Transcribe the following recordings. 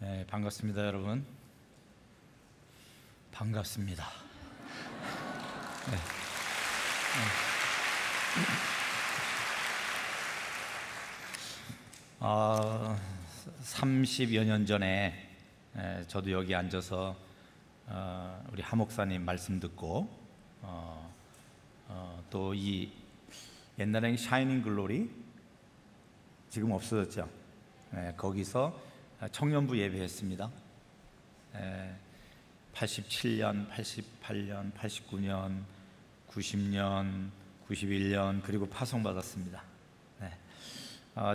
네, 반갑습니다, 여러분. 반갑습니다. 네. 30여 년 전에 저도 여기 앉아서 우리 하 목사님 말씀 듣고 또 이 옛날엔 샤이닝 글로리, 지금 없어졌죠. 거기서 청년부 예배했습니다. 87년, 88년, 89년, 90년, 91년 그리고 파송받았습니다.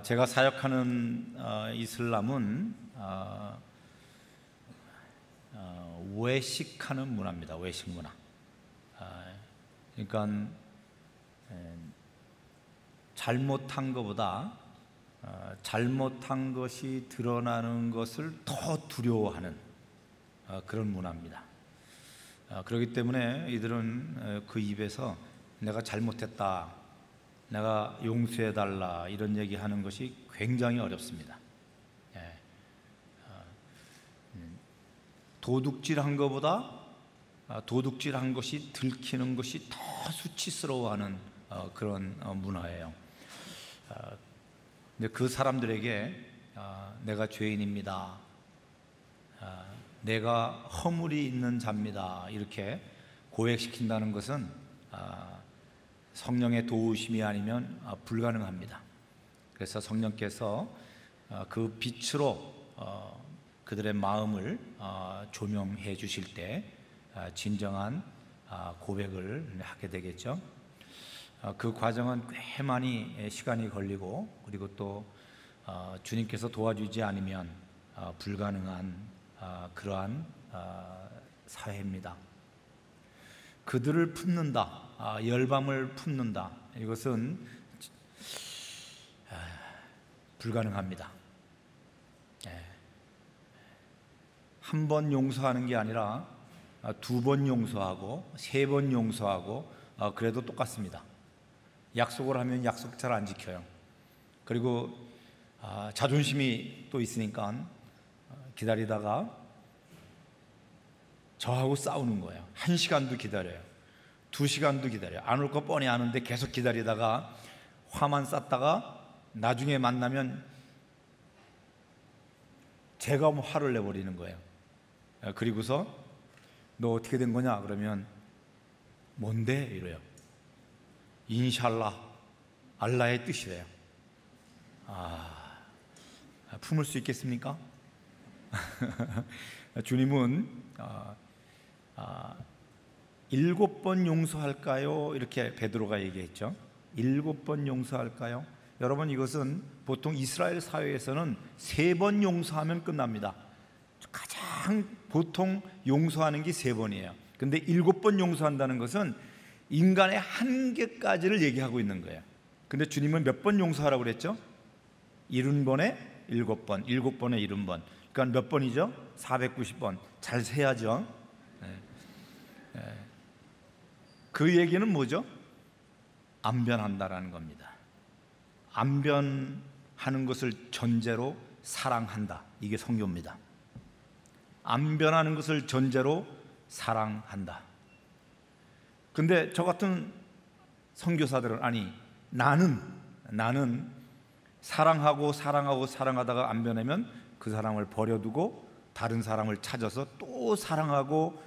제가 사역하는 이슬람은 외식하는 문화입니다. 외식 문화. 그러니까 잘못한 것보다 잘못한 것이 드러나는 것을 더 두려워하는 그런 문화입니다. 그렇기 때문에 이들은 그 입에서 내가 잘못했다, 내가 용서해달라 이런 얘기하는 것이 굉장히 어렵습니다. 도둑질한 것보다 도둑질한 것이 들키는 것이 더 수치스러워하는 그런 문화예요. 근데 그 사람들에게 내가 죄인입니다, 내가 허물이 있는 자입니다 이렇게 고백시킨다는 것은 성령의 도우심이 아니면 불가능합니다. 그래서 성령께서 그 빛으로 그들의 마음을 조명해 주실 때 진정한 고백을 하게 되겠죠. 그 과정은 꽤 많이 시간이 걸리고, 그리고 또 주님께서 도와주지 않으면 불가능한 그러한 사회입니다. 그들을 품는다, 열방을 품는다, 이것은 불가능합니다. 한 번 용서하는 게 아니라 2번 용서하고 3번 용서하고 그래도 똑같습니다. 약속을 하면 약속 잘 안 지켜요. 그리고 자존심이 또 있으니까 기다리다가 저하고 싸우는 거예요. 1시간도 기다려요, 2시간도 기다려요. 안 올 거 뻔히 아는데 계속 기다리다가 화만 쌌다가 나중에 만나면 제가 화를 내버리는 거예요. 그리고서 너 어떻게 된 거냐 그러면 뭔데 이래요. 인샬라, 알라의 뜻이래요. 품을 수 있겠습니까? 주님은 7번 용서할까요? 이렇게 베드로가 얘기했죠. 7번 용서할까요? 여러분, 이것은 보통 이스라엘 사회에서는 3번 용서하면 끝납니다. 가장 보통 용서하는 게 3번이에요. 근데 7번 용서한다는 것은 인간의 한계까지를 얘기하고 있는 거예요. 근데 주님은 몇 번 용서하라고 그랬죠? 70번에 7번, 7번에 70번. 그러니까 몇 번이죠? 490번. 잘 세야죠. 그 얘기는 뭐죠? 안 변한다라는 겁니다. 안 변하는 것을 전제로 사랑한다, 이게 성교입니다. 안 변하는 것을 전제로 사랑한다. 근데 저 같은 선교사들은 아니, 나는 사랑하고 사랑하다가 안 변하면 그 사람을 버려두고 다른 사람을 찾아서 또 사랑하고,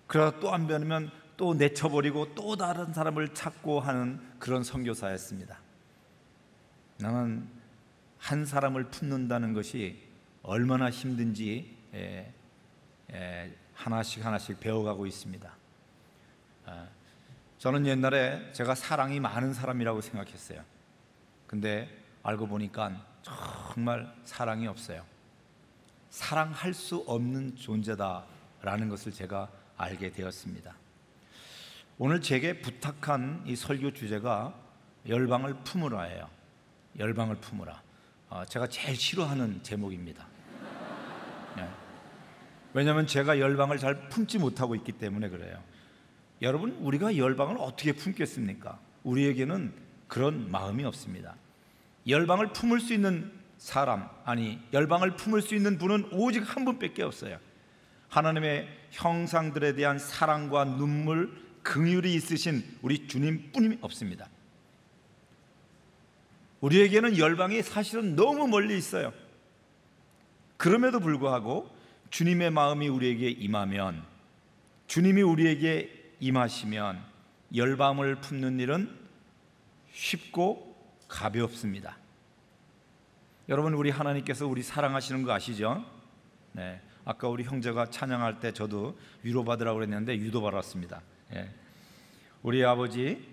그러다 또 안 변하면 또 내쳐버리고 또 다른 사람을 찾고 하는 그런 선교사였습니다. 나는 한 사람을 품는다는 것이 얼마나 힘든지 하나씩 배워가고 있습니다. 저는 옛날에 제가 사랑이 많은 사람이라고 생각했어요. 근데 알고 보니까 정말 사랑이 없어요. 사랑할 수 없는 존재다라는 것을 제가 알게 되었습니다. 오늘 제게 부탁한 이 설교 주제가 열방을 품으라예요. 열방을 품으라. 제가 제일 싫어하는 제목입니다. 왜냐하면 제가 열방을 잘 품지 못하고 있기 때문에 그래요. 여러분, 우리가 열방을 어떻게 품겠습니까? 우리에게는 그런 마음이 없습니다. 열방을 품을 수 있는 사람, 아니 열방을 품을 수 있는 분은 오직 한 분밖에 없어요. 하나님의 형상들에 대한 사랑과 눈물, 긍휼이 있으신 우리 주님뿐이 없습니다. 우리에게는 열방이 사실은 너무 멀리 있어요. 그럼에도 불구하고 주님의 마음이 우리에게 임하면, 주님이 우리에게 임하시면 열방을 품는 일은 쉽고 가볍습니다. 여러분, 우리 하나님께서 우리 사랑하시는 거 아시죠? 네, 아까 우리 형제가 찬양할 때 저도 위로받으라고 그랬는데 유도받았습니다. 네. 우리 아버지,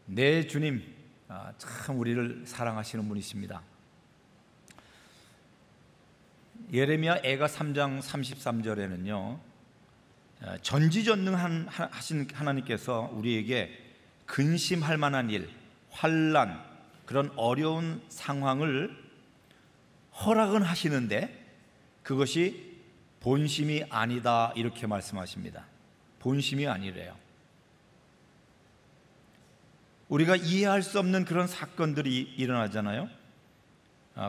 내 주님, 참 우리를 사랑하시는 분이십니다. 예레미야 애가 3장 33절에는요 전지전능하신 하나님께서 우리에게 근심할 만한 일, 환난, 그런 어려운 상황을 허락은 하시는데 그것이 본심이 아니다, 이렇게 말씀하십니다. 본심이 아니래요. 우리가 이해할 수 없는 그런 사건들이 일어나잖아요.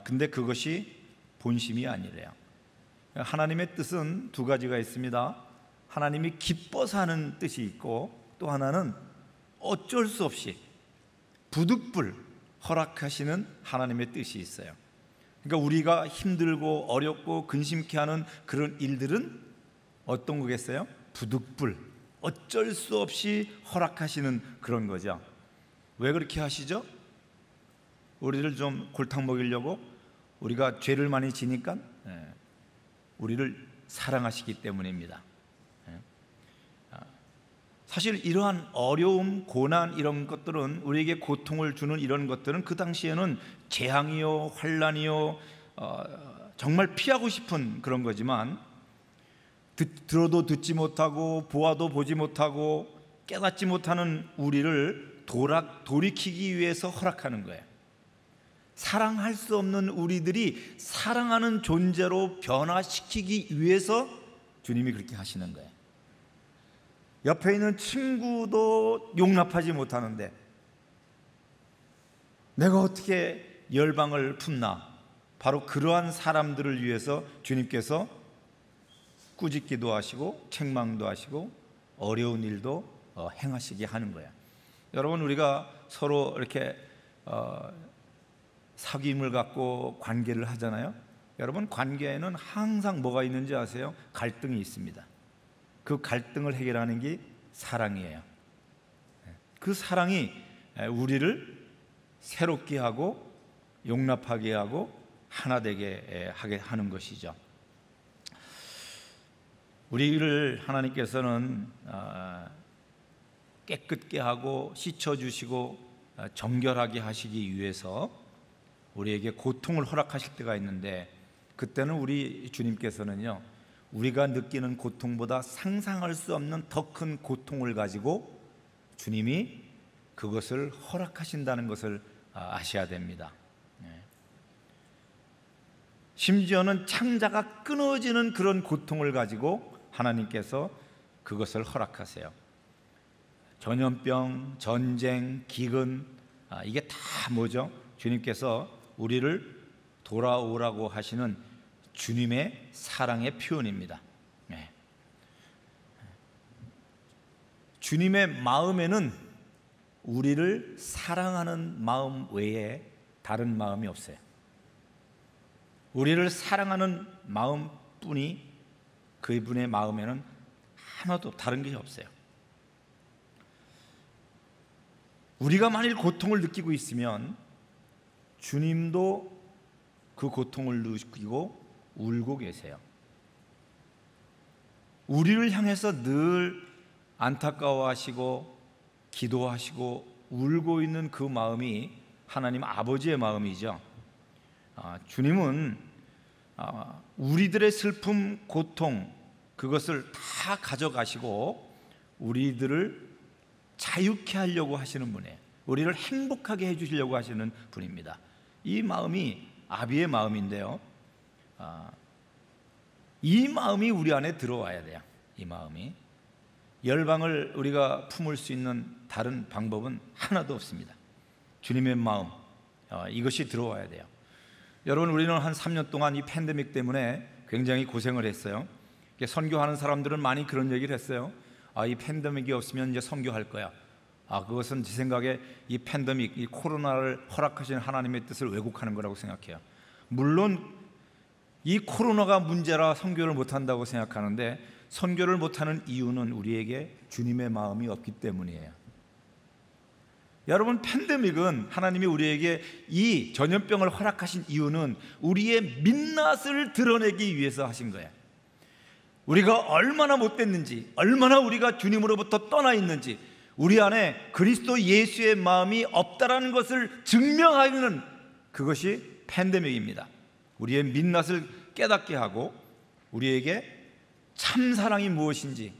근데 그것이 본심이 아니래요. 하나님의 뜻은 두 가지가 있습니다. 하나님이 기뻐서 하는 뜻이 있고, 또 하나는 어쩔 수 없이 부득불 허락하시는 하나님의 뜻이 있어요. 그러니까 우리가 힘들고 어렵고 근심케 하는 그런 일들은 어떤 거겠어요? 부득불, 어쩔 수 없이 허락하시는 그런 거죠. 왜 그렇게 하시죠? 우리를 좀 골탕 먹이려고, 우리가 죄를 많이 지니까 우리를 사랑하시기 때문입니다. 사실 이러한 어려움, 고난, 이런 것들은, 우리에게 고통을 주는 이런 것들은 그 당시에는 재앙이요, 환난이요, 정말 피하고 싶은 그런 거지만, 들어도 듣지 못하고 보아도 보지 못하고 깨닫지 못하는 우리를 돌이키기 위해서 허락하는 거예요. 사랑할 수 없는 우리들이 사랑하는 존재로 변화시키기 위해서 주님이 그렇게 하시는 거예요. 옆에 있는 친구도 용납하지 못하는데 내가 어떻게 열방을 품나? 바로 그러한 사람들을 위해서 주님께서 꾸짖기도 하시고 책망도 하시고 어려운 일도 행하시게 하는 거예요. 여러분, 우리가 서로 이렇게 사귐을 갖고 관계를 하잖아요. 여러분, 관계에는 항상 뭐가 있는지 아세요? 갈등이 있습니다. 그 갈등을 해결하는 게 사랑이에요. 그 사랑이 우리를 새롭게 하고 용납하게 하고 하나 되게 하게 하는 것이죠. 우리를 하나님께서는 깨끗게 하고 씻어주시고 정결하게 하시기 위해서 우리에게 고통을 허락하실 때가 있는데, 그때는 우리 주님께서는요 우리가 느끼는 고통보다 상상할 수 없는 더 큰 고통을 가지고 주님이 그것을 허락하신다는 것을 아셔야 됩니다. 심지어는 창자가 끊어지는 그런 고통을 가지고 하나님께서 그것을 허락하세요. 전염병, 전쟁, 기근, 이게 다 뭐죠? 주님께서 우리를 돌아오라고 하시는 주님의 사랑의 표현입니다. 주님의 마음에는 우리를 사랑하는 마음 외에 다른 마음이 없어요. 우리를 사랑하는 마음뿐이 그분의 마음에는 하나도 다른 게 없어요. 우리가 만일 고통을 느끼고 있으면 주님도 그 고통을 느끼고 울고 계세요. 우리를 향해서 늘 안타까워하시고 기도하시고 울고 있는 그 마음이 하나님 아버지의 마음이죠. 주님은 우리들의 슬픔, 고통, 그것을 다 가져가시고 우리들을 자유케 하려고 하시는 분이에요. 우리를 행복하게 해주시려고 하시는 분입니다. 이 마음이 아비의 마음인데요, 이 마음이 우리 안에 들어와야 돼요. 이 마음이. 열방을 우리가 품을 수 있는 다른 방법은 하나도 없습니다. 주님의 마음, 이것이 들어와야 돼요. 여러분, 우리는 한 3년 동안 이 팬데믹 때문에 굉장히 고생을 했어요. 선교하는 사람들은 많이 그런 얘기를 했어요. 이 팬데믹이 없으면 이제 선교할 거야. 그것은 제 생각에 이 팬데믹, 이 코로나를 허락하신 하나님의 뜻을 왜곡하는 거라고 생각해요. 물론 이 코로나가 문제라 선교를 못한다고 생각하는데, 선교를 못하는 이유는 우리에게 주님의 마음이 없기 때문이에요. 여러분, 팬데믹은 하나님이 우리에게 이 전염병을 허락하신 이유는 우리의 민낯을 드러내기 위해서 하신 거예요. 우리가 얼마나 못됐는지, 얼마나 우리가 주님으로부터 떠나 있는지, 우리 안에 그리스도 예수의 마음이 없다라는 것을 증명하는, 그것이 팬데믹입니다. 우리의 민낯을 깨닫게 하고 우리에게 참 사랑이 무엇인지,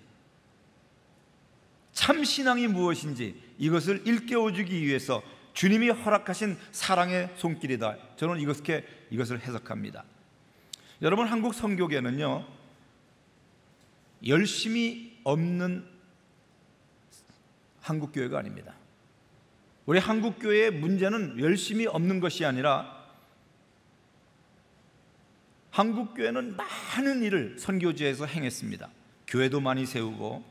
참 신앙이 무엇인지 이것을 일깨워주기 위해서 주님이 허락하신 사랑의 손길이다. 저는 이것을 해석합니다. 여러분, 한국 선교계는요, 열심이 없는 한국교회가 아닙니다. 우리 한국교회의 문제는 열심이 없는 것이 아니라, 한국교회는 많은 일을 선교지에서 행했습니다. 교회도 많이 세우고,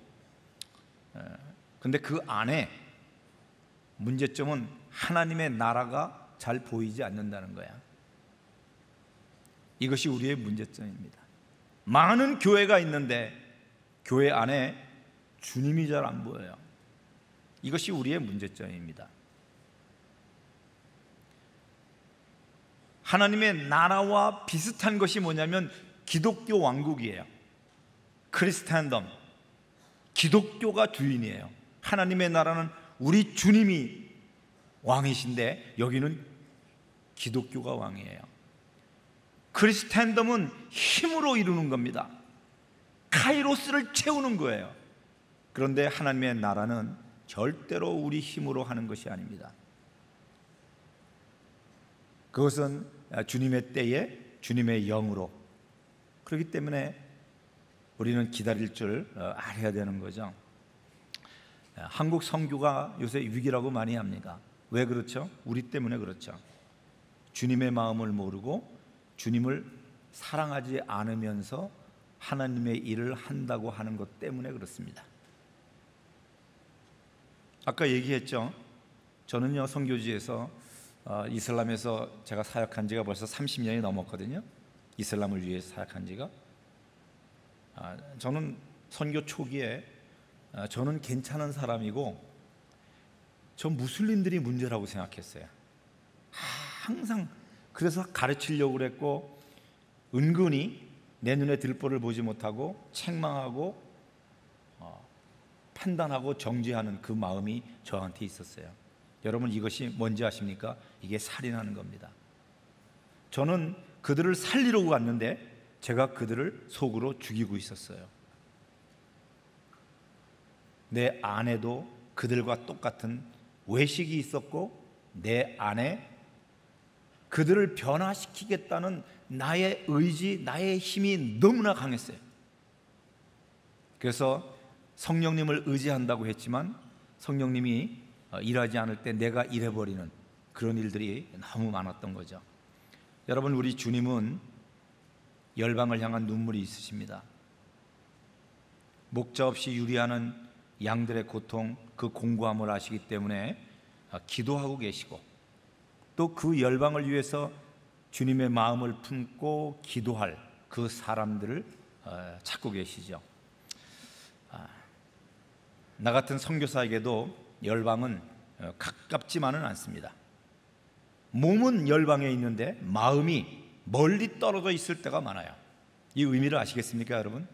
근데 그 안에 문제점은 하나님의 나라가 잘 보이지 않는다는 거야. 이것이 우리의 문제점입니다. 많은 교회가 있는데 교회 안에 주님이 잘 안 보여요. 이것이 우리의 문제점입니다. 하나님의 나라와 비슷한 것이 뭐냐면 기독교 왕국이에요. 크리스텐덤, 기독교가 주인이에요. 하나님의 나라는 우리 주님이 왕이신데 여기는 기독교가 왕이에요. 크리스텐덤은 힘으로 이루는 겁니다. 카이로스를 채우는 거예요. 그런데 하나님의 나라는 절대로 우리 힘으로 하는 것이 아닙니다. 그것은 주님의 때에 주님의 영으로. 그렇기 때문에 우리는 기다릴 줄 알아야 되는 거죠. 한국 선교가 요새 위기라고 많이 합니다. 왜 그렇죠? 우리 때문에 그렇죠. 주님의 마음을 모르고 주님을 사랑하지 않으면서 하나님의 일을 한다고 하는 것 때문에 그렇습니다. 아까 얘기했죠. 저는요, 선교지에서 이슬람에서 제가 사역한 지가 벌써 30년이 넘었거든요. 이슬람을 위해서 사역한 지가. 저는 선교 초기에 저는 괜찮은 사람이고 저 무슬림들이 문제라고 생각했어요. 항상 그래서 가르치려고 그랬고, 은근히 내 눈에 들보를 보지 못하고 책망하고 판단하고 정죄하는 그 마음이 저한테 있었어요. 여러분, 이것이 뭔지 아십니까? 이게 살인하는 겁니다. 저는 그들을 살리려고 왔는데 제가 그들을 속으로 죽이고 있었어요. 내 안에도 그들과 똑같은 외식이 있었고, 내 안에 그들을 변화시키겠다는 나의 의지, 나의 힘이 너무나 강했어요. 그래서 성령님을 의지한다고 했지만 성령님이 일하지 않을 때 내가 일해버리는 그런 일들이 너무 많았던 거죠. 여러분, 우리 주님은 열방을 향한 눈물이 있으십니다. 목자 없이 유리하는 양들의 고통, 그 공고함을 아시기 때문에 기도하고 계시고, 또 그 열방을 위해서 주님의 마음을 품고 기도할 그 사람들을 찾고 계시죠. 나 같은 선교사에게도 열방은 가깝지만은 않습니다. 몸은 열방에 있는데 마음이 멀리 떨어져 있을 때가 많아요. 이 의미를 아시겠습니까, 여러분?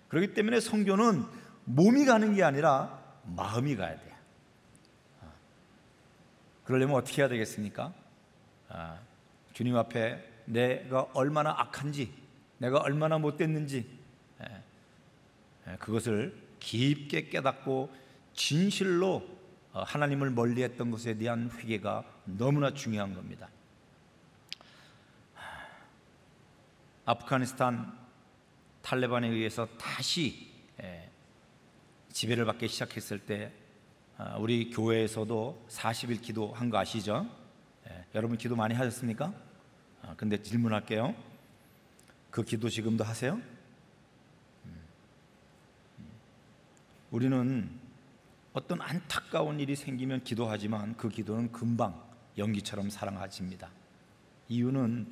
그렇기 때문에 선교는 몸이 가는 게 아니라 마음이 가야 돼요. 그러려면 어떻게 해야 되겠습니까? 주님 앞에 내가 얼마나 악한지, 내가 얼마나 못됐는지, 그것을 깊게 깨닫고 진실로 하나님을 멀리했던 것에 대한 회개가 너무나 중요한 겁니다. 아프가니스탄 탈레반에 의해서 다시 지배를 받기 시작했을 때 우리 교회에서도 40일 기도한 거 아시죠? 여러분 기도 많이 하셨습니까? 근데 질문할게요. 그 기도 지금도 하세요? 우리는 어떤 안타까운 일이 생기면 기도하지만 그 기도는 금방 연기처럼 사라집니다. 이유는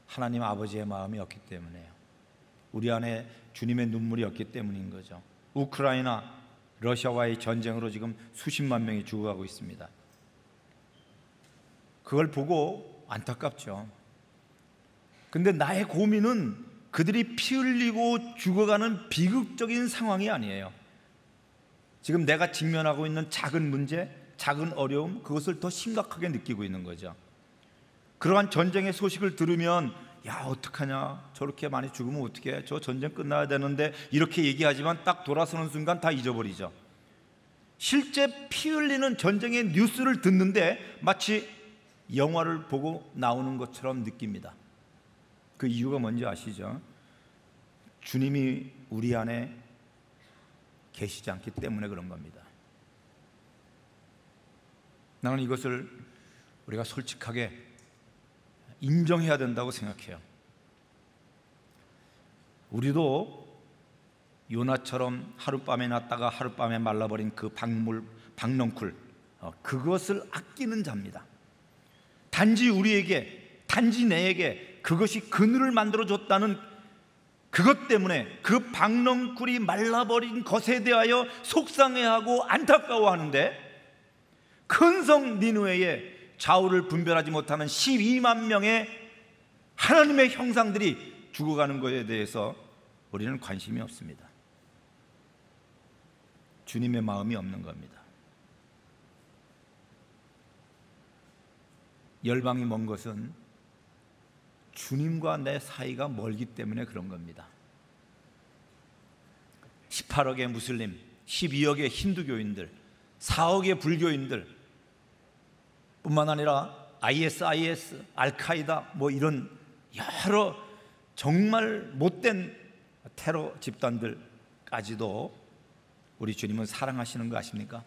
하나님 아버지의 마음이 없기 때문에요. 우리 안에 주님의 눈물이 없기 때문인 거죠. 우크라이나, 러시아와의 전쟁으로 지금 수십만 명이 죽어가고 있습니다. 그걸 보고 안타깝죠. 근데 나의 고민은 그들이 피 흘리고 죽어가는 비극적인 상황이 아니에요. 지금 내가 직면하고 있는 작은 문제, 작은 어려움, 그것을 더 심각하게 느끼고 있는 거죠. 그러한 전쟁의 소식을 들으면 야, 어떡하냐, 저렇게 많이 죽으면 어떡해, 저 전쟁 끝나야 되는데, 이렇게 얘기하지만 딱 돌아서는 순간 다 잊어버리죠. 실제 피 흘리는 전쟁의 뉴스를 듣는데 마치 영화를 보고 나오는 것처럼 느낍니다. 그 이유가 뭔지 아시죠? 주님이 우리 안에 계시지 않기 때문에 그런 겁니다. 나는 이것을 우리가 솔직하게 인정해야 된다고 생각해요. 우리도 요나처럼 하룻밤에 났다가 하룻밤에 말라버린 그 박넝쿨, 그것을 아끼는 자입니다. 단지 우리에게, 단지 내에게 그것이 그늘을 만들어줬다는 그것 때문에 그 박넝쿨이 말라버린 것에 대하여 속상해하고 안타까워하는데, 큰 성 니느웨에 좌우를 분별하지 못하는 12만 명의 하나님의 형상들이 죽어가는 것에 대해서 우리는 관심이 없습니다. 주님의 마음이 없는 겁니다. 열방이 먼 것은 주님과 내 사이가 멀기 때문에 그런 겁니다. 18억의 무슬림, 12억의 힌두교인들, 4억의 불교인들 뿐만 아니라 IS, 알카이다, 이런 여러 정말 못된 테러 집단들까지도 우리 주님은 사랑하시는 거 아십니까?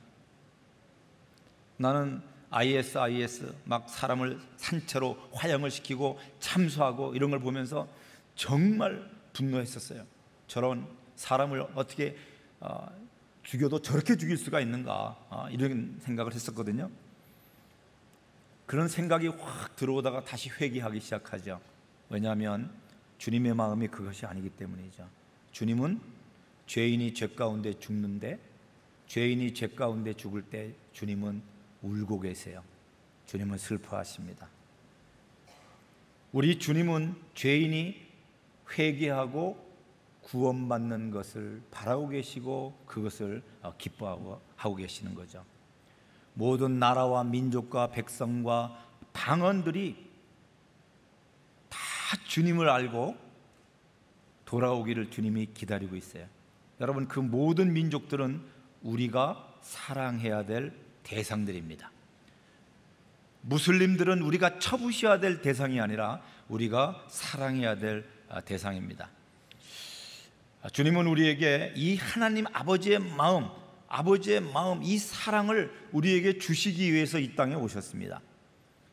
나는 IS 막 사람을 산채로 화형을 시키고 참수하고 이런 걸 보면서 정말 분노했었어요. 저런 사람을 어떻게 죽여도 저렇게 죽일 수가 있는가, 이런 생각을 했었거든요. 그런 생각이 확 들어오다가 다시 회개하기 시작하죠. 왜냐하면 주님의 마음이 그것이 아니기 때문이죠. 주님은 죄인이 죄 가운데 죽는데, 죄인이 죄 가운데 죽을 때 주님은 울고 계세요. 주님은 슬퍼하십니다. 우리 주님은 죄인이 회개하고 구원받는 것을 바라고 계시고 그것을 기뻐하고 계시는 거죠. 모든 나라와 민족과 백성과 방언들이 다 주님을 알고 돌아오기를 주님이 기다리고 있어요. 여러분, 그 모든 민족들은 우리가 사랑해야 될 대상들입니다. 무슬림들은 우리가 처부셔야 될 대상이 아니라 우리가 사랑해야 될 대상입니다. 주님은 우리에게 이 하나님 아버지의 마음, 이 사랑을 우리에게 주시기 위해서 이 땅에 오셨습니다.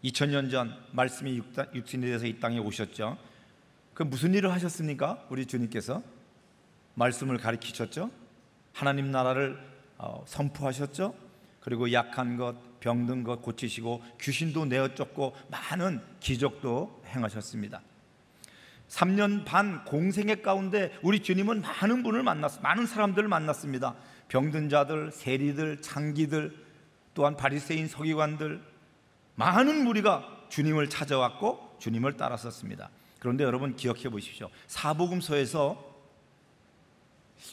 2000년 전 말씀이 육신이 돼서 이 땅에 오셨죠. 그 무슨 일을 하셨습니까? 우리 주님께서 말씀을 가르치셨죠. 하나님 나라를 선포하셨죠. 그리고 약한 것, 병든 것 고치시고 귀신도 내어 쫓고 많은 기적도 행하셨습니다. 3년 반 공생애 가운데 우리 주님은 많은 사람들을 만났습니다. 병든 자들, 세리들, 장기들, 또한 바리새인 서기관들, 많은 무리가 주님을 찾아왔고 주님을 따랐었습니다. 그런데 여러분 기억해 보십시오. 사복음서에서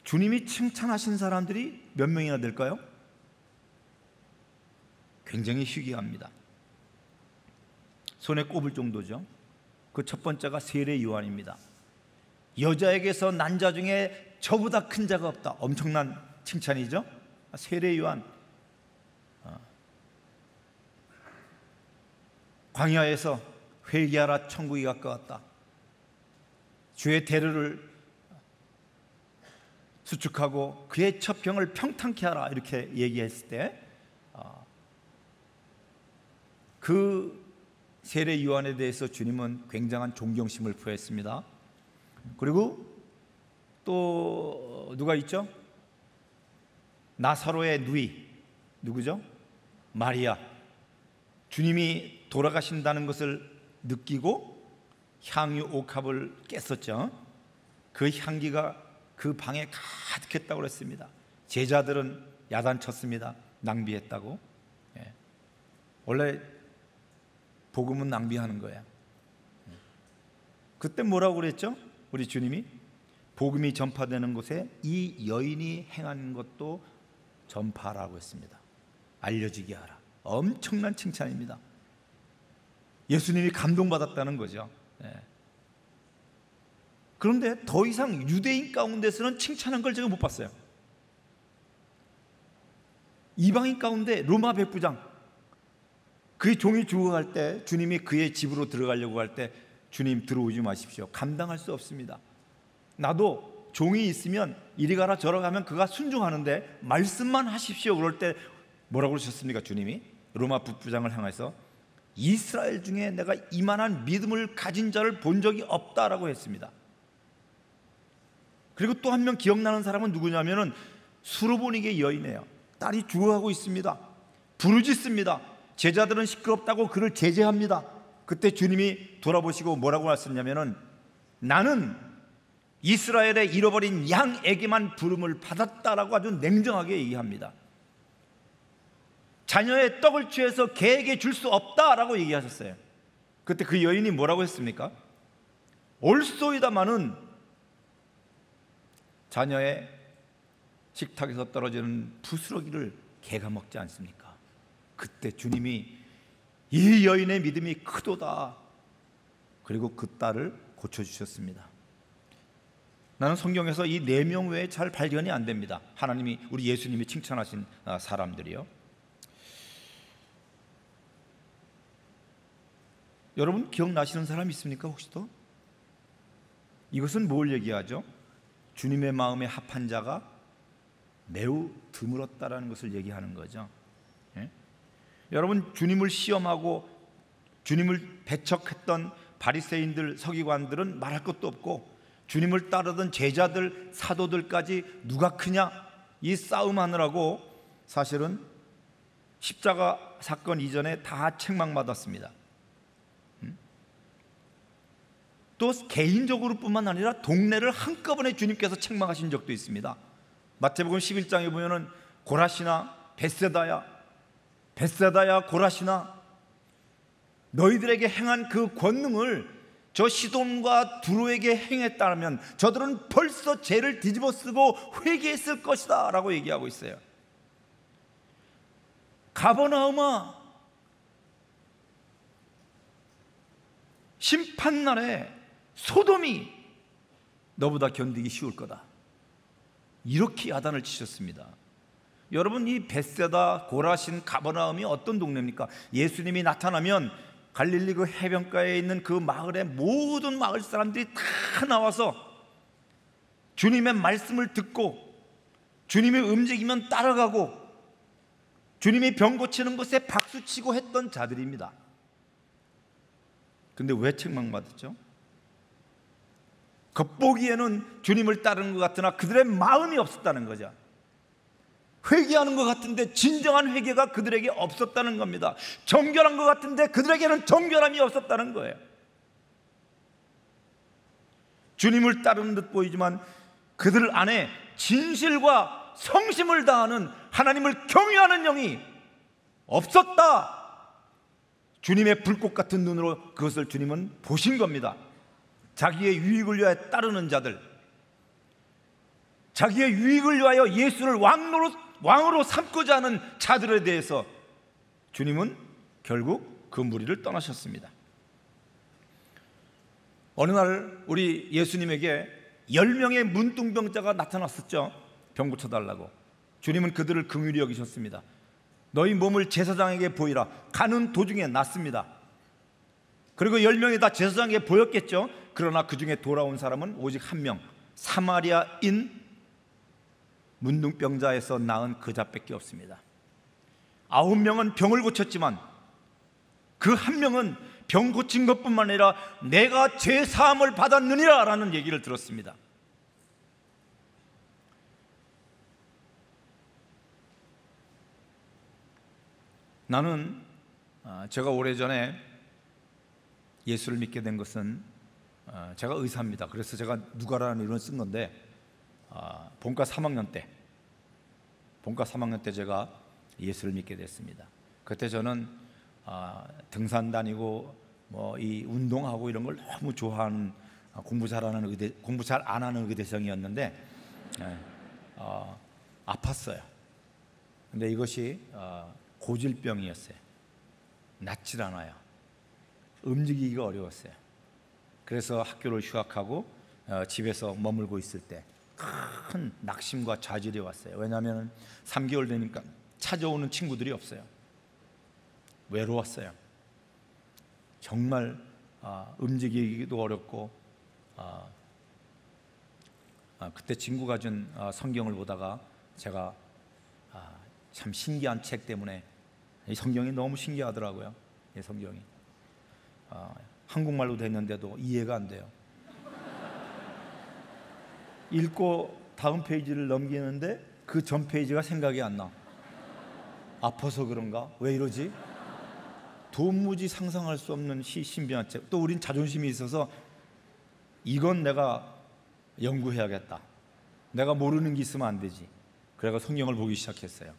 주님이 칭찬하신 사람들이 몇 명이나 될까요? 굉장히 희귀합니다. 손에 꼽을 정도죠. 그 첫 번째가 세례 요한입니다. 여자에게서 난 자 중에 저보다 큰 자가 없다. 엄청난 칭찬이죠. 세례 요한, 광야에서 회개하라, 천국이 가까웠다. 주의 대를 수축하고 그의 첩병을 평탄케 하라, 이렇게 얘기했을 때 그 세례 요한에 대해서 주님은 굉장한 존경심을 표했습니다. 그리고 또 누가 있죠? 나사로의 누이, 누구죠? 마리아. 주님이 돌아가신다는 것을 느끼고 향유 옥합을 깼었죠. 그 향기가 그 방에 가득했다고 그랬습니다. 제자들은 야단쳤습니다. 낭비했다고. 원래 복음은 낭비하는 거야. 그때 뭐라고 그랬죠? 우리 주님이 복음이 전파되는 곳에 이 여인이 행한 것도 전파라고 했습니다. 알려지게 하라. 엄청난 칭찬입니다. 예수님이 감동받았다는 거죠. 그런데 더 이상 유대인 가운데서는 칭찬한 걸 제가 못 봤어요. 이방인 가운데 로마 백부장, 그의 종이 죽어갈 때 주님이 그의 집으로 들어가려고 할 때 주님 들어오지 마십시오. 감당할 수 없습니다. 나도 종이 있으면 이리 가라 저리 가면 그가 순종하는데 말씀만 하십시오. 그럴 때 뭐라고 그러셨습니까? 주님이 로마 북부장을 향해서 이스라엘 중에 내가 이만한 믿음을 가진 자를 본 적이 없다라고 했습니다. 그리고 또 한 명 기억나는 사람은 누구냐면은 수르보니게 여인이에요. 딸이 죽어가고 있습니다. 부르짖습니다. 제자들은 시끄럽다고 그를 제재합니다. 그때 주님이 돌아보시고 뭐라고 하셨냐면은 나는 이스라엘의 잃어버린 양에게만 부름을 받았다라고 아주 냉정하게 얘기합니다. 자녀의 떡을 취해서 개에게 줄 수 없다라고 얘기하셨어요. 그때 그 여인이 뭐라고 했습니까? 옳소이다마는 자녀의 식탁에서 떨어지는 부스러기를 개가 먹지 않습니까? 그때 주님이 이 여인의 믿음이 크도다. 그리고 그 딸을 고쳐주셨습니다. 나는 성경에서 이 4명 외에 잘 발견이 안 됩니다. 하나님이, 우리 예수님이 칭찬하신 사람들이요. 여러분 기억나시는 사람 있습니까? 혹시 또? 이것은 뭘 얘기하죠? 주님의 마음에 합한 자가 매우 드물었다라는 것을 얘기하는 거죠. 여러분 주님을 시험하고 주님을 배척했던 바리새인들, 서기관들은 말할 것도 없고 주님을 따르던 제자들, 사도들까지 누가 크냐 이 싸움하느라고 사실은 십자가 사건 이전에 다 책망받았습니다. 또 개인적으로 뿐만 아니라 동네를 한꺼번에 주님께서 책망하신 적도 있습니다. 마태복음 11장에 보면은 고라시나 벳세다야 고라시나 너희들에게 행한 그 권능을 저 시돈과 두로에게 행했다면 저들은 벌써 죄를 뒤집어 쓰고 회개했을 것이다 라고 얘기하고 있어요. 가버나움아, 심판날에 소돔이 너보다 견디기 쉬울 거다. 이렇게 야단을 치셨습니다. 여러분 이 벳세다, 고라신, 가버나움이 어떤 동네입니까? 예수님이 나타나면 갈릴리 그 해변가에 있는 그 마을의 모든 마을 사람들이 다 나와서 주님의 말씀을 듣고 주님이 움직이면 따라가고 주님이 병 고치는 것에 박수치고 했던 자들입니다. 근데 왜 책망받았죠? 겉보기에는 주님을 따르는 것 같으나 그들의 마음이 없었다는 거죠. 회개하는 것 같은데 진정한 회개가 그들에게 없었다는 겁니다. 정결한 것 같은데 그들에게는 정결함이 없었다는 거예요. 주님을 따르는 듯 보이지만 그들 안에 진실과 성심을 다하는 하나님을 경외하는 영이 없었다. 주님의 불꽃 같은 눈으로 그것을 주님은 보신 겁니다. 자기의 유익을 위하여 따르는 자들, 자기의 유익을 위하여 예수를 왕으로 삼고자 하는 자들에 대해서 주님은 결국 그 무리를 떠나셨습니다. 어느 날 우리 예수님에게 10명의 문둥병자가 나타났었죠. 병 고쳐달라고. 주님은 그들을 긍휼히 여기셨습니다. 너희 몸을 제사장에게 보이라. 가는 도중에 났습니다. 그리고 10명이 다 제사장에게 보였겠죠. 그러나 그 중에 돌아온 사람은 오직 1명, 사마리아인 문둥병자에서 나은 그 자밖에 없습니다. 9명은 병을 고쳤지만 그 1명은 병 고친 것뿐만 아니라 내가 죄 사함을 받았느니라 라는 얘기를 들었습니다. 나는 제가 오래전에 예수를 믿게 된 것은 제가 의사입니다. 그래서 제가 누가라는 이론을 쓴 건데 본과 3학년 때 제가 예수를 믿게 됐습니다. 그때 저는 등산 다니고 뭐 이 운동하고 이런 걸 너무 좋아하는 공부 잘 안 하는 의대생이었는데 아팠어요. 근데 이것이 고질병이었어요. 낫질 않아요. 움직이기가 어려웠어요. 그래서 학교를 휴학하고 집에서 머물고 있을 때 큰 낙심과 좌절이 왔어요. 왜냐하면 3개월 되니까 찾아오는 친구들이 없어요. 외로웠어요. 정말 움직이기도 어렵고 그때 친구가 준 성경을 보다가 제가 참 신기한 책 때문에 이 성경이 너무 신기하더라고요. 이 성경이 한국말로 됐는데도 이해가 안 돼요. 읽고 다음 페이지를 넘기는데 그 전 페이지가 생각이 안 나. 아파서 그런가? 왜 이러지? 도무지 상상할 수 없는 신비한 책. 또 우린 자존심이 있어서 이건 내가 연구해야겠다. 내가 모르는 게 있으면 안 되지. 그래서 성경을 보기 시작했어요.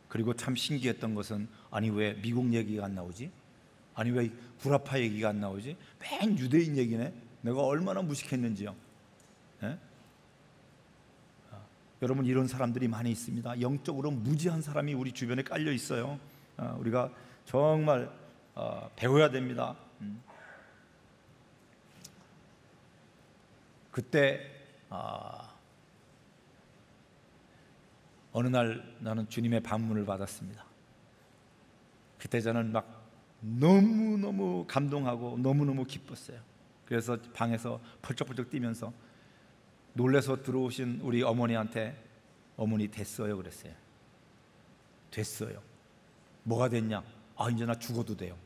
그리고 참 신기했던 것은 아니 왜 미국 얘기가 안 나오지? 아니 왜 구라파 얘기가 안 나오지? 맨 유대인 얘기네. 내가 얼마나 무식했는지요. 예? 여러분 이런 사람들이 많이 있습니다. 영적으로 무지한 사람이 우리 주변에 깔려 있어요. 우리가 정말 배워야 됩니다. 그때 어느 날 나는 주님의 반문을 받았습니다. 그때 저는 막 너무너무 감동하고 너무너무 기뻤어요. 그래서 방에서 펄쩍펄쩍 뛰면서 놀래서 들어오신 우리 어머니한테 어머니 됐어요 그랬어요. 됐어요. 뭐가 됐냐? 이제 나 죽어도 돼요.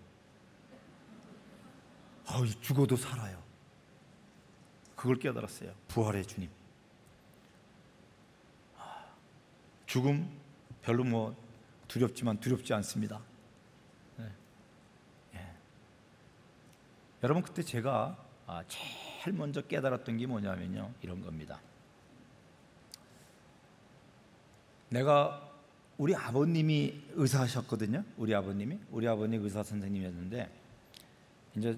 죽어도 살아요. 그걸 깨달았어요. 부활의 주님. 죽음 별로 뭐 두렵지만 두렵지 않습니다. 여러분 그때 제가 제일 먼저 깨달았던 게 뭐냐면요, 이런 겁니다. 우리 아버님이 의사하셨거든요. 우리 아버님 의사 선생님이었는데 이제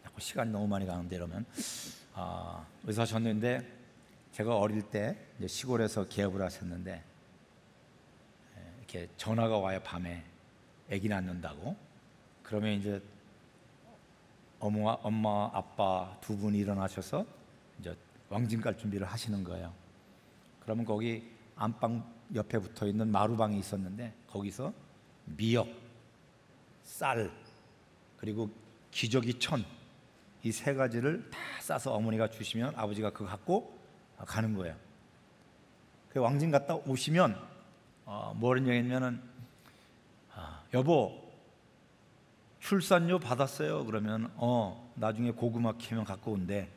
자꾸 시간이 너무 많이 가는데 이러면 의사하셨는데 제가 어릴 때 이제 시골에서 개업을 하셨는데 이렇게 전화가 와요. 밤에 아기 낳는다고. 그러면 이제 엄마 아빠 두 분이 일어나셔서 이제 왕진 깔 준비를 하시는 거예요. 그러면 거기 안방 옆에 붙어 있는 마루방이 있었는데 거기서 미역, 쌀, 그리고 기저귀 천, 이 세 가지를 다 싸서 어머니가 주시면 아버지가 그거 갖고 가는 거예요. 그 왕진 갔다 오시면 뭐라는 얘기냐면은 여보 출산료 받았어요. 그러면 나중에 고구마 캐면 갖고 온대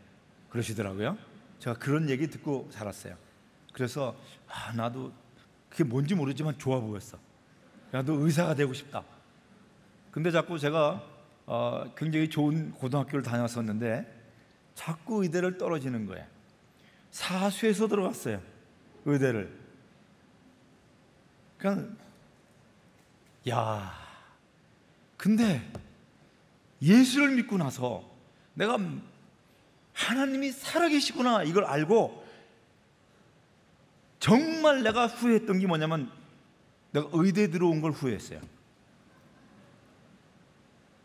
그러시더라고요. 제가 그런 얘기 듣고 자랐어요. 그래서 나도 그게 뭔지 모르지만 좋아 보였어. 나도 의사가 되고 싶다. 근데 자꾸 제가 굉장히 좋은 고등학교를 다녔었는데 자꾸 의대를 떨어지는 거예요. 사수해서 들어갔어요, 의대를. 그러니까 근데 예수를 믿고 나서 내가 하나님이 살아계시구나 이걸 알고 정말 내가 후회했던 게 뭐냐면 내가 의대 들어온 걸 후회했어요.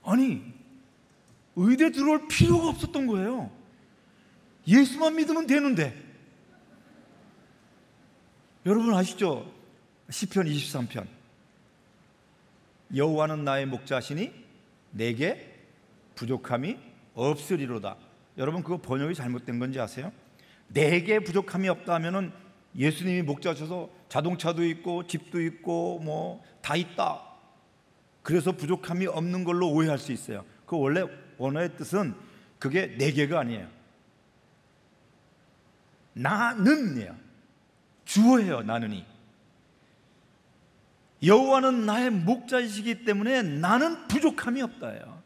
아니 의대 들어올 필요가 없었던 거예요. 예수만 믿으면 되는데. 여러분 아시죠? 시편 23편 여호와는 나의 목자시니 내게 부족함이 없으리로다. 여러분 그거 번역이 잘못된 건지 아세요? 내게 부족함이 없다 하면은 예수님이 목자셔서 자동차도 있고 집도 있고 뭐 다 있다, 그래서 부족함이 없는 걸로 오해할 수 있어요. 그 원래 원어의 뜻은 그게 내게가 아니에요. 나는이에요. 주어예요. 나는이. 여호와는 나의 목자이시기 때문에 나는 부족함이 없다예요.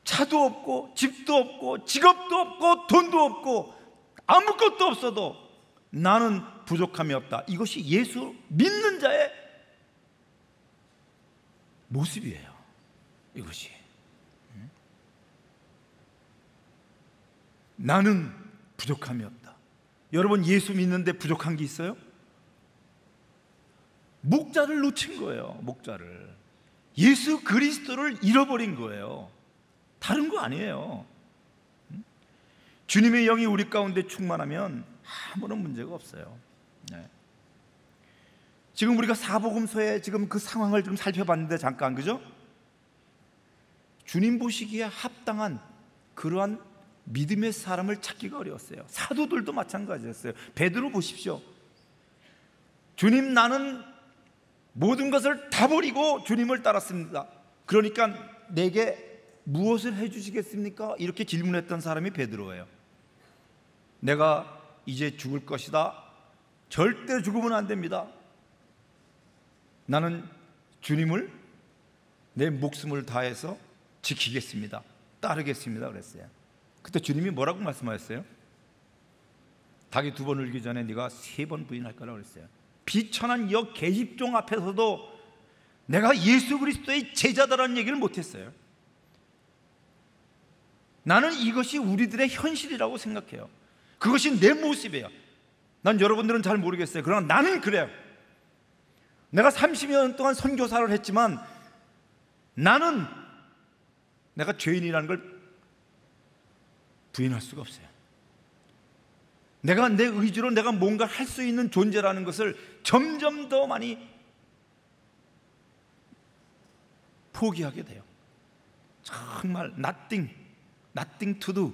차도 없고 집도 없고 직업도 없고 돈도 없고 아무것도 없어도 나는 부족함이 없다. 이것이 예수 믿는 자의 모습이에요. 이것이. 나는 부족함이 없다. 여러분, 예수 믿는데 부족한 게 있어요? 목자를 놓친 거예요. 목자를. 예수 그리스도를 잃어버린 거예요. 다른 거 아니에요. 주님의 영이 우리 가운데 충만하면 아무런 문제가 없어요. 네. 지금 우리가 사복음서의 지금 그 상황을 좀 살펴봤는데 잠깐, 그죠? 주님 보시기에 합당한 그러한 믿음의 사람을 찾기가 어려웠어요. 사도들도 마찬가지였어요. 베드로 보십시오. 주님, 나는 모든 것을 다 버리고 주님을 따랐습니다. 그러니까 내게 무엇을 해주시겠습니까? 이렇게 질문했던 사람이 베드로예요. 내가 이제 죽을 것이다. 절대 죽으면 안 됩니다. 나는 주님을 내 목숨을 다해서 지키겠습니다. 따르겠습니다. 그랬어요. 그때 주님이 뭐라고 말씀하셨어요? 닭이 2번 울기 전에 네가 3번 부인할 거라고 그랬어요. 비천한 여 계집종 앞에서도 내가 예수 그리스도의 제자다라는 얘기를 못했어요. 나는 이것이 우리들의 현실이라고 생각해요. 그것이 내 모습이에요. 난 여러분들은 잘 모르겠어요. 그러나 나는 그래요. 내가 30여 년 동안 선교사를 했지만 나는 내가 죄인이라는 걸 부인할 수가 없어요. 내가 내 의지로 내가 뭔가 할 수 있는 존재라는 것을 점점 더 많이 포기하게 돼요. 정말 nothing to do.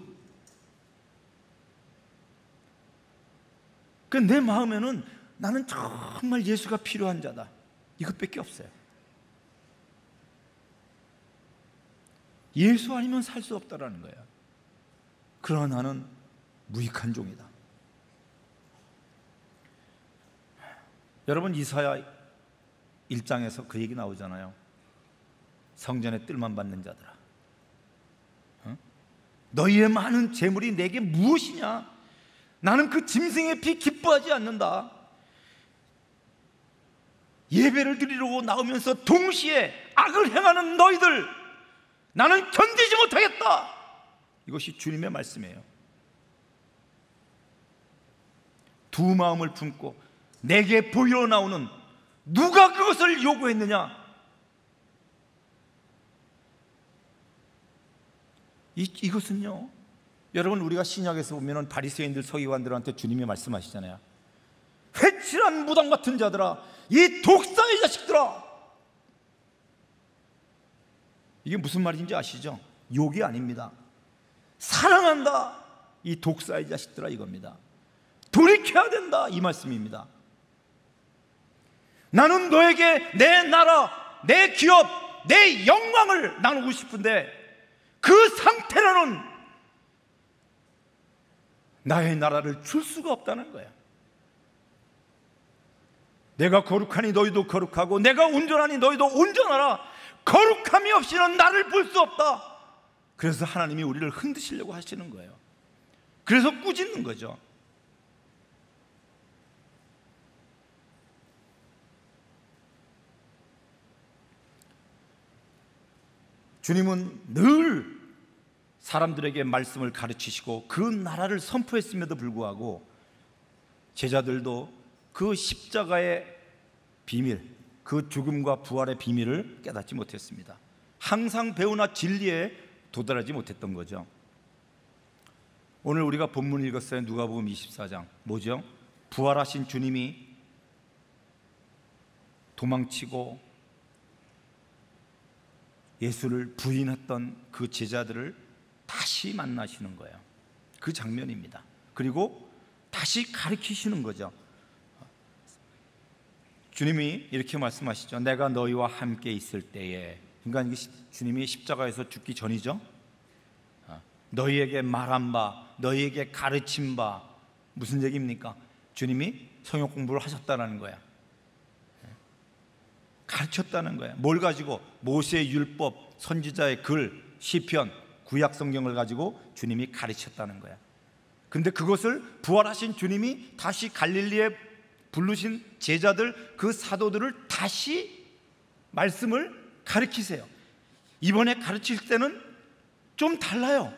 그 내 마음에는 나는 정말 예수가 필요한 자다. 이것밖에 없어요. 예수 아니면 살 수 없다라는 거예요. 그러나 나는 무익한 종이다. 여러분, 이사야 1장에서 그 얘기 나오잖아요. 성전의 뜰만 받는 자들아, 너희의 많은 재물이 내게 무엇이냐? 나는 그 짐승의 피 기뻐하지 않는다. 예배를 드리려고 나오면서 동시에 악을 행하는 너희들, 나는 견디지 못하겠다. 이것이 주님의 말씀이에요. 두 마음을 품고 내게 보이러 나오는 누가 그것을 요구했느냐? 이것은요, 여러분, 우리가 신약에서 보면 바리새인들 서기관들한테 주님이 말씀하시잖아요. 회칠한 무당 같은 자들아, 이 독사의 자식들아. 이게 무슨 말인지 아시죠? 욕이 아닙니다. 사랑한다, 이 독사의 자식들아, 이겁니다. 돌이켜야 된다, 이 말씀입니다. 나는 너에게 내 나라, 내 기업, 내 영광을 나누고 싶은데 그 상태로는 나의 나라를 줄 수가 없다는 거야. 내가 거룩하니 너희도 거룩하고 내가 온전하니 너희도 온전하라. 거룩함이 없이는 나를 볼 수 없다. 그래서 하나님이 우리를 흔드시려고 하시는 거예요. 그래서 꾸짖는 거죠. 주님은 늘 사람들에게 말씀을 가르치시고 그 나라를 선포했음에도 불구하고 제자들도 그 십자가의 비밀, 그 죽음과 부활의 비밀을 깨닫지 못했습니다. 항상 배우나 진리에 도달하지 못했던 거죠. 오늘 우리가 본문 읽었어요. 누가복음 24장. 뭐죠? 부활하신 주님이 도망치고 예수를 부인했던 그 제자들을 다시 만나시는 거예요. 그 장면입니다. 그리고 다시 가르치시는 거죠. 주님이 이렇게 말씀하시죠. 내가 너희와 함께 있을 때에 그러니까 이게 주님이 십자가에서 죽기 전이죠. 너희에게 말한 바, 너희에게 가르친 바, 무슨 얘기입니까? 주님이 성역 공부를 하셨다는 거야. 가르쳤다는 거야. 뭘 가지고? 모세의 율법, 선지자의 글, 시편, 구약 성경을 가지고 주님이 가르쳤다는 거야. 근데 그것을 부활하신 주님이 다시 갈릴리에 부르신 제자들, 그 사도들을 다시 말씀을 가르치세요. 이번에 가르칠 때는 좀 달라요.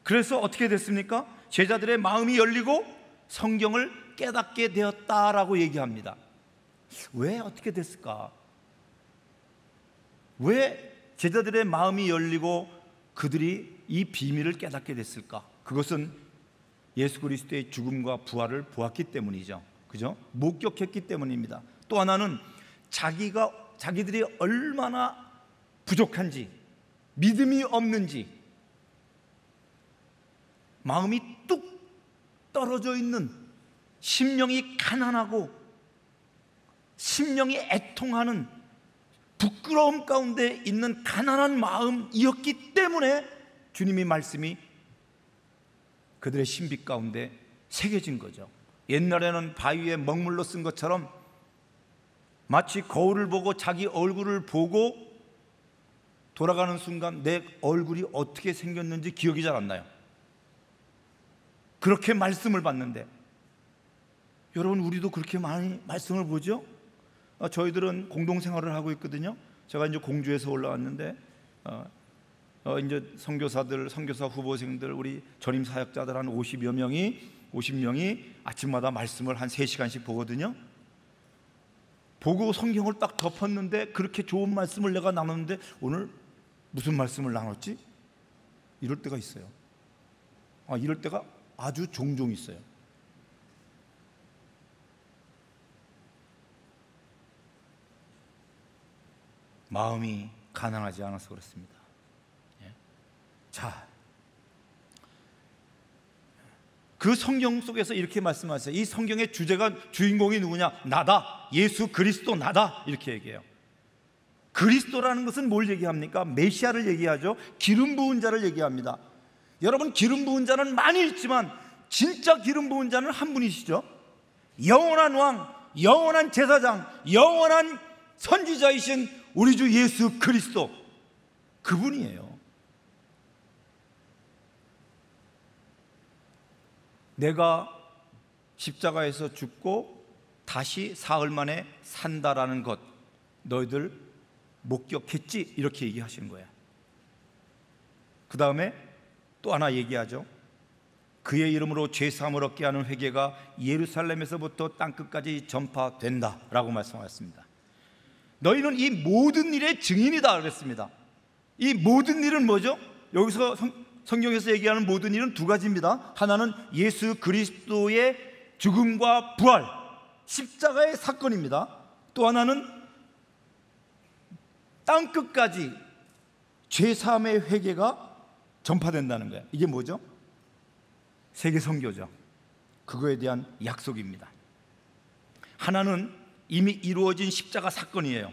그래서 어떻게 됐습니까? 제자들의 마음이 열리고 성경을 깨닫게 되었다라고 얘기합니다. 왜 어떻게 됐을까? 왜 제자들의 마음이 열리고 그들이 이 비밀을 깨닫게 됐을까? 그것은 예수 그리스도의 죽음과 부활을 보았기 때문이죠. 그죠? 목격했기 때문입니다. 또 하나는 자기들이 얼마나 부족한지, 믿음이 없는지, 마음이 뚝 떨어져 있는, 심령이 가난하고 심령이 애통하는, 부끄러움 가운데 있는 가난한 마음이었기 때문에 주님의 말씀이 그들의 신비 가운데 새겨진 거죠. 옛날에는 바위에 먹물로 쓴 것처럼 마치 거울을 보고 자기 얼굴을 보고 돌아가는 순간 내 얼굴이 어떻게 생겼는지 기억이 잘 안 나요. 그렇게 말씀을 받는데, 여러분, 우리도 그렇게 많이 말씀을 보죠? 저희들은 공동생활을 하고 있거든요. 제가 이제 공주에서 올라왔는데 이제 선교사들, 선교사 후보생들, 우리 전임 사역자들 한 50명이 아침마다 말씀을 한 3시간씩 보거든요. 보고 성경을 딱 덮었는데 그렇게 좋은 말씀을 내가 나눴는데 오늘 무슨 말씀을 나눴지? 이럴 때가 있어요. 이럴 때가 아주 종종 있어요. 마음이 가난하지 않아서 그렇습니다. 자, 그 성경 속에서 이렇게 말씀하세요. 이 성경의 주인공이 누구냐? 나다. 예수 그리스도 나다. 이렇게 얘기해요. 그리스도라는 것은 뭘 얘기합니까? 메시아를 얘기하죠. 기름 부은 자를 얘기합니다. 여러분, 기름 부은 자는 많이 있지만 진짜 기름 부은 자는 한 분이시죠. 영원한 왕, 영원한 제사장, 영원한 선지자이신 우리 주 예수 그리스도, 그분이에요. 내가 십자가에서 죽고 다시 사흘 만에 산다라는 것 너희들 목격했지? 이렇게 얘기하시는 거예요. 그 다음에 또 하나 얘기하죠. 그의 이름으로 죄사함을 얻게 하는 회개가 예루살렘에서부터 땅끝까지 전파된다라고 말씀하셨습니다. 너희는 이 모든 일의 증인이다 그랬습니다. 이 모든 일은 뭐죠? 여기서 성경에서 얘기하는 모든 일은 두 가지입니다. 하나는 예수 그리스도의 죽음과 부활, 십자가의 사건입니다. 또 하나는 땅끝까지 죄사함의 회개가 전파된다는 거예요. 이게 뭐죠? 세계 선교죠. 그거에 대한 약속입니다. 하나는 이미 이루어진 십자가 사건이에요.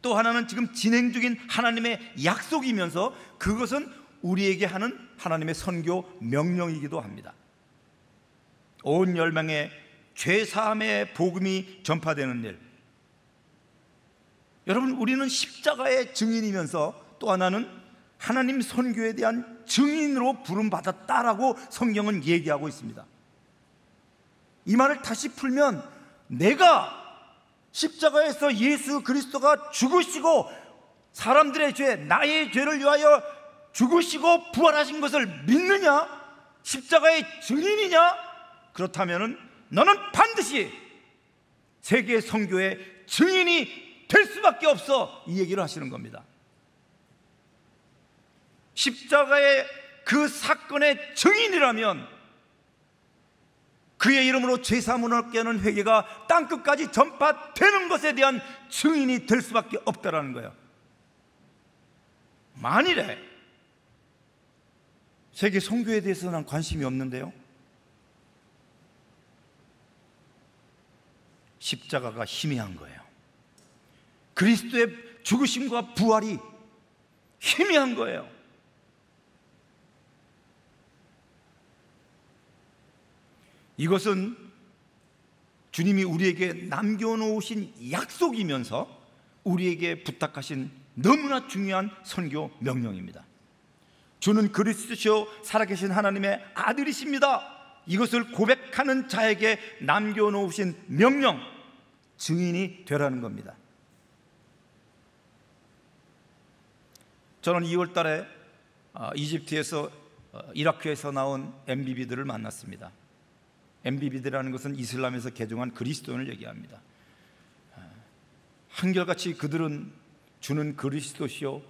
또 하나는 지금 진행 중인 하나님의 약속이면서 그것은 우리에게 하는 하나님의 선교 명령이기도 합니다. 온 열방에 죄사함의 복음이 전파되는 일. 여러분, 우리는 십자가의 증인이면서 또 하나는 하나님 선교에 대한 증인으로 부름받았다라고 성경은 얘기하고 있습니다. 이 말을 다시 풀면 내가 십자가에서 예수 그리스도가 죽으시고 사람들의 죄, 나의 죄를 위하여 죽으시고 부활하신 것을 믿느냐? 십자가의 증인이냐? 그렇다면 너는 반드시 세계 선교의 증인이 될 수밖에 없어, 이 얘기를 하시는 겁니다. 십자가의 그 사건의 증인이라면 그의 이름으로 죄사함을 얻게 하는 회개가 땅끝까지 전파되는 것에 대한 증인이 될 수밖에 없다라는 거예요. 만일에 세계 선교에 대해서 난 관심이 없는데요, 십자가가 희미한 거예요. 그리스도의 죽으심과 부활이 희미한 거예요. 이것은 주님이 우리에게 남겨놓으신 약속이면서 우리에게 부탁하신 너무나 중요한 선교 명령입니다. 주는 그리스도시요 살아계신 하나님의 아들이십니다. 이것을 고백하는 자에게 남겨놓으신 명령, 증인이 되라는 겁니다. 저는 2월 달에 이집트에서 이라크에서 나온 MBB들을 만났습니다. MBB들이라는 것은 이슬람에서 개종한 그리스도인을 얘기합니다. 한결같이 그들은 주는 그리스도시요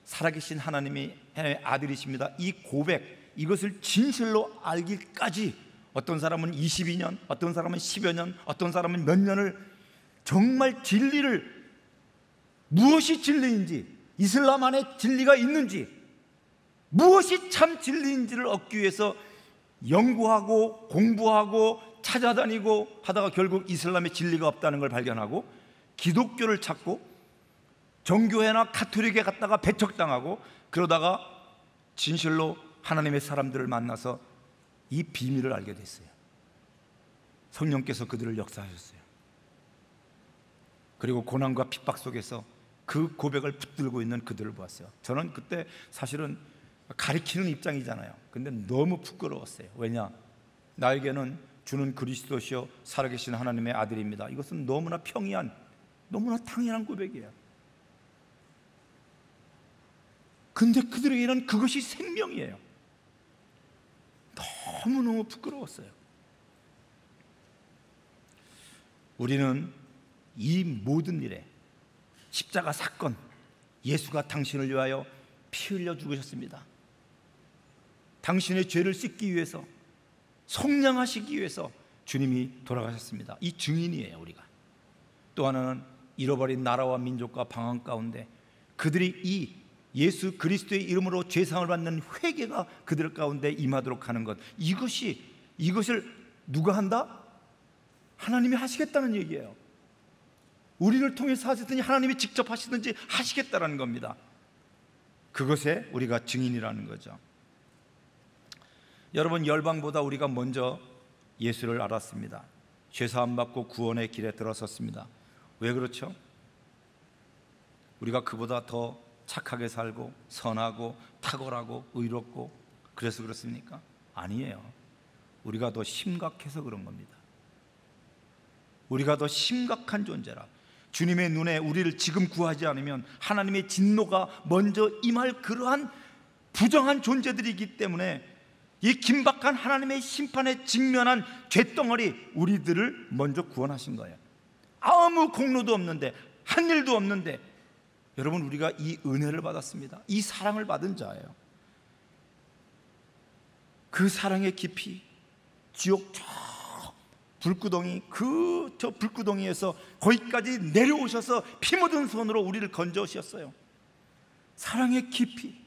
살아계신 하나님의 아들이십니다, 이 고백, 이것을 진실로 알기까지 어떤 사람은 22년, 어떤 사람은 10여 년, 어떤 사람은 몇 년을 정말 진리를, 무엇이 진리인지, 이슬람 안에 진리가 있는지, 무엇이 참 진리인지를 얻기 위해서 연구하고 공부하고 찾아다니고 하다가 결국 이슬람의 진리가 없다는 걸 발견하고 기독교를 찾고 정교회나 가톨릭에 갔다가 배척당하고, 그러다가 진실로 하나님의 사람들을 만나서 이 비밀을 알게 됐어요. 성령께서 그들을 역사하셨어요. 그리고 고난과 핍박 속에서 그 고백을 붙들고 있는 그들을 보았어요. 저는 그때 사실은 가리키는 입장이잖아요. 근데 너무 부끄러웠어요. 왜냐? 나에게는 주는 그리스도시요 살아계신 하나님의 아들입니다, 이것은 너무나 평이한, 너무나 당연한 고백이에요. 근데 그들에게는 그것이 생명이에요. 너무너무 부끄러웠어요. 우리는 이 모든 일에 십자가 사건, 예수가 당신을 위하여 피 흘려 죽으셨습니다. 당신의 죄를 씻기 위해서, 속량하시기 위해서 주님이 돌아가셨습니다. 이 증인이에요, 우리가. 또 하나는 잃어버린 나라와 민족과 방황 가운데 그들이 이 예수 그리스도의 이름으로 죄상을 받는 회개가 그들 가운데 임하도록 하는 것, 이것을 누가 한다? 하나님이 하시겠다는 얘기예요. 우리를 통해서 하시든지 하나님이 직접 하시든지 하시겠다라는 겁니다. 그것에 우리가 증인이라는 거죠. 여러분, 열방보다 우리가 먼저 예수를 알았습니다. 죄사함 받고 구원의 길에 들어섰습니다. 왜 그렇죠? 우리가 그보다 더 착하게 살고 선하고 탁월하고 의롭고 그래서 그렇습니까? 아니에요. 우리가 더 심각해서 그런 겁니다. 우리가 더 심각한 존재라. 주님의 눈에 우리를 지금 구하지 않으면 하나님의 진노가 먼저 임할 그러한 부정한 존재들이기 때문에 이 긴박한 하나님의 심판에 직면한 쇳덩어리 우리들을 먼저 구원하신 거예요. 아무 공로도 없는데, 한 일도 없는데, 여러분, 우리가 이 은혜를 받았습니다. 이 사랑을 받은 자예요. 그 사랑의 깊이, 지옥 저 불구덩이, 저 불구덩이에서 거기까지 내려오셔서 피 묻은 손으로 우리를 건져오셨어요. 사랑의 깊이,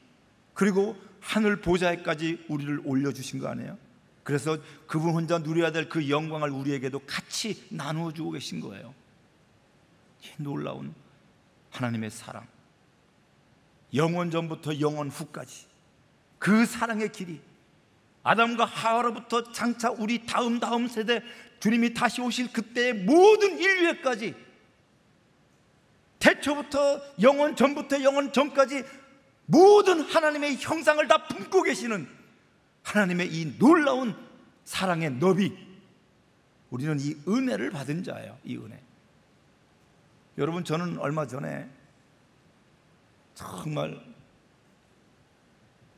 그리고 하늘 보좌에까지 우리를 올려주신 거 아니에요? 그래서 그분 혼자 누려야 될 그 영광을 우리에게도 같이 나누어 주고 계신 거예요. 이 놀라운 하나님의 사랑, 영원 전부터 영원 후까지 그 사랑의 길이, 아담과 하와로부터 장차 우리 다음 세대 주님이 다시 오실 그때의 모든 인류에까지, 태초부터 영원 전부터 영원 전까지 모든 하나님의 형상을 다 품고 계시는 하나님의 이 놀라운 사랑의 너비, 우리는 이 은혜를 받은 자예요. 이 은혜. 여러분, 저는 얼마 전에 정말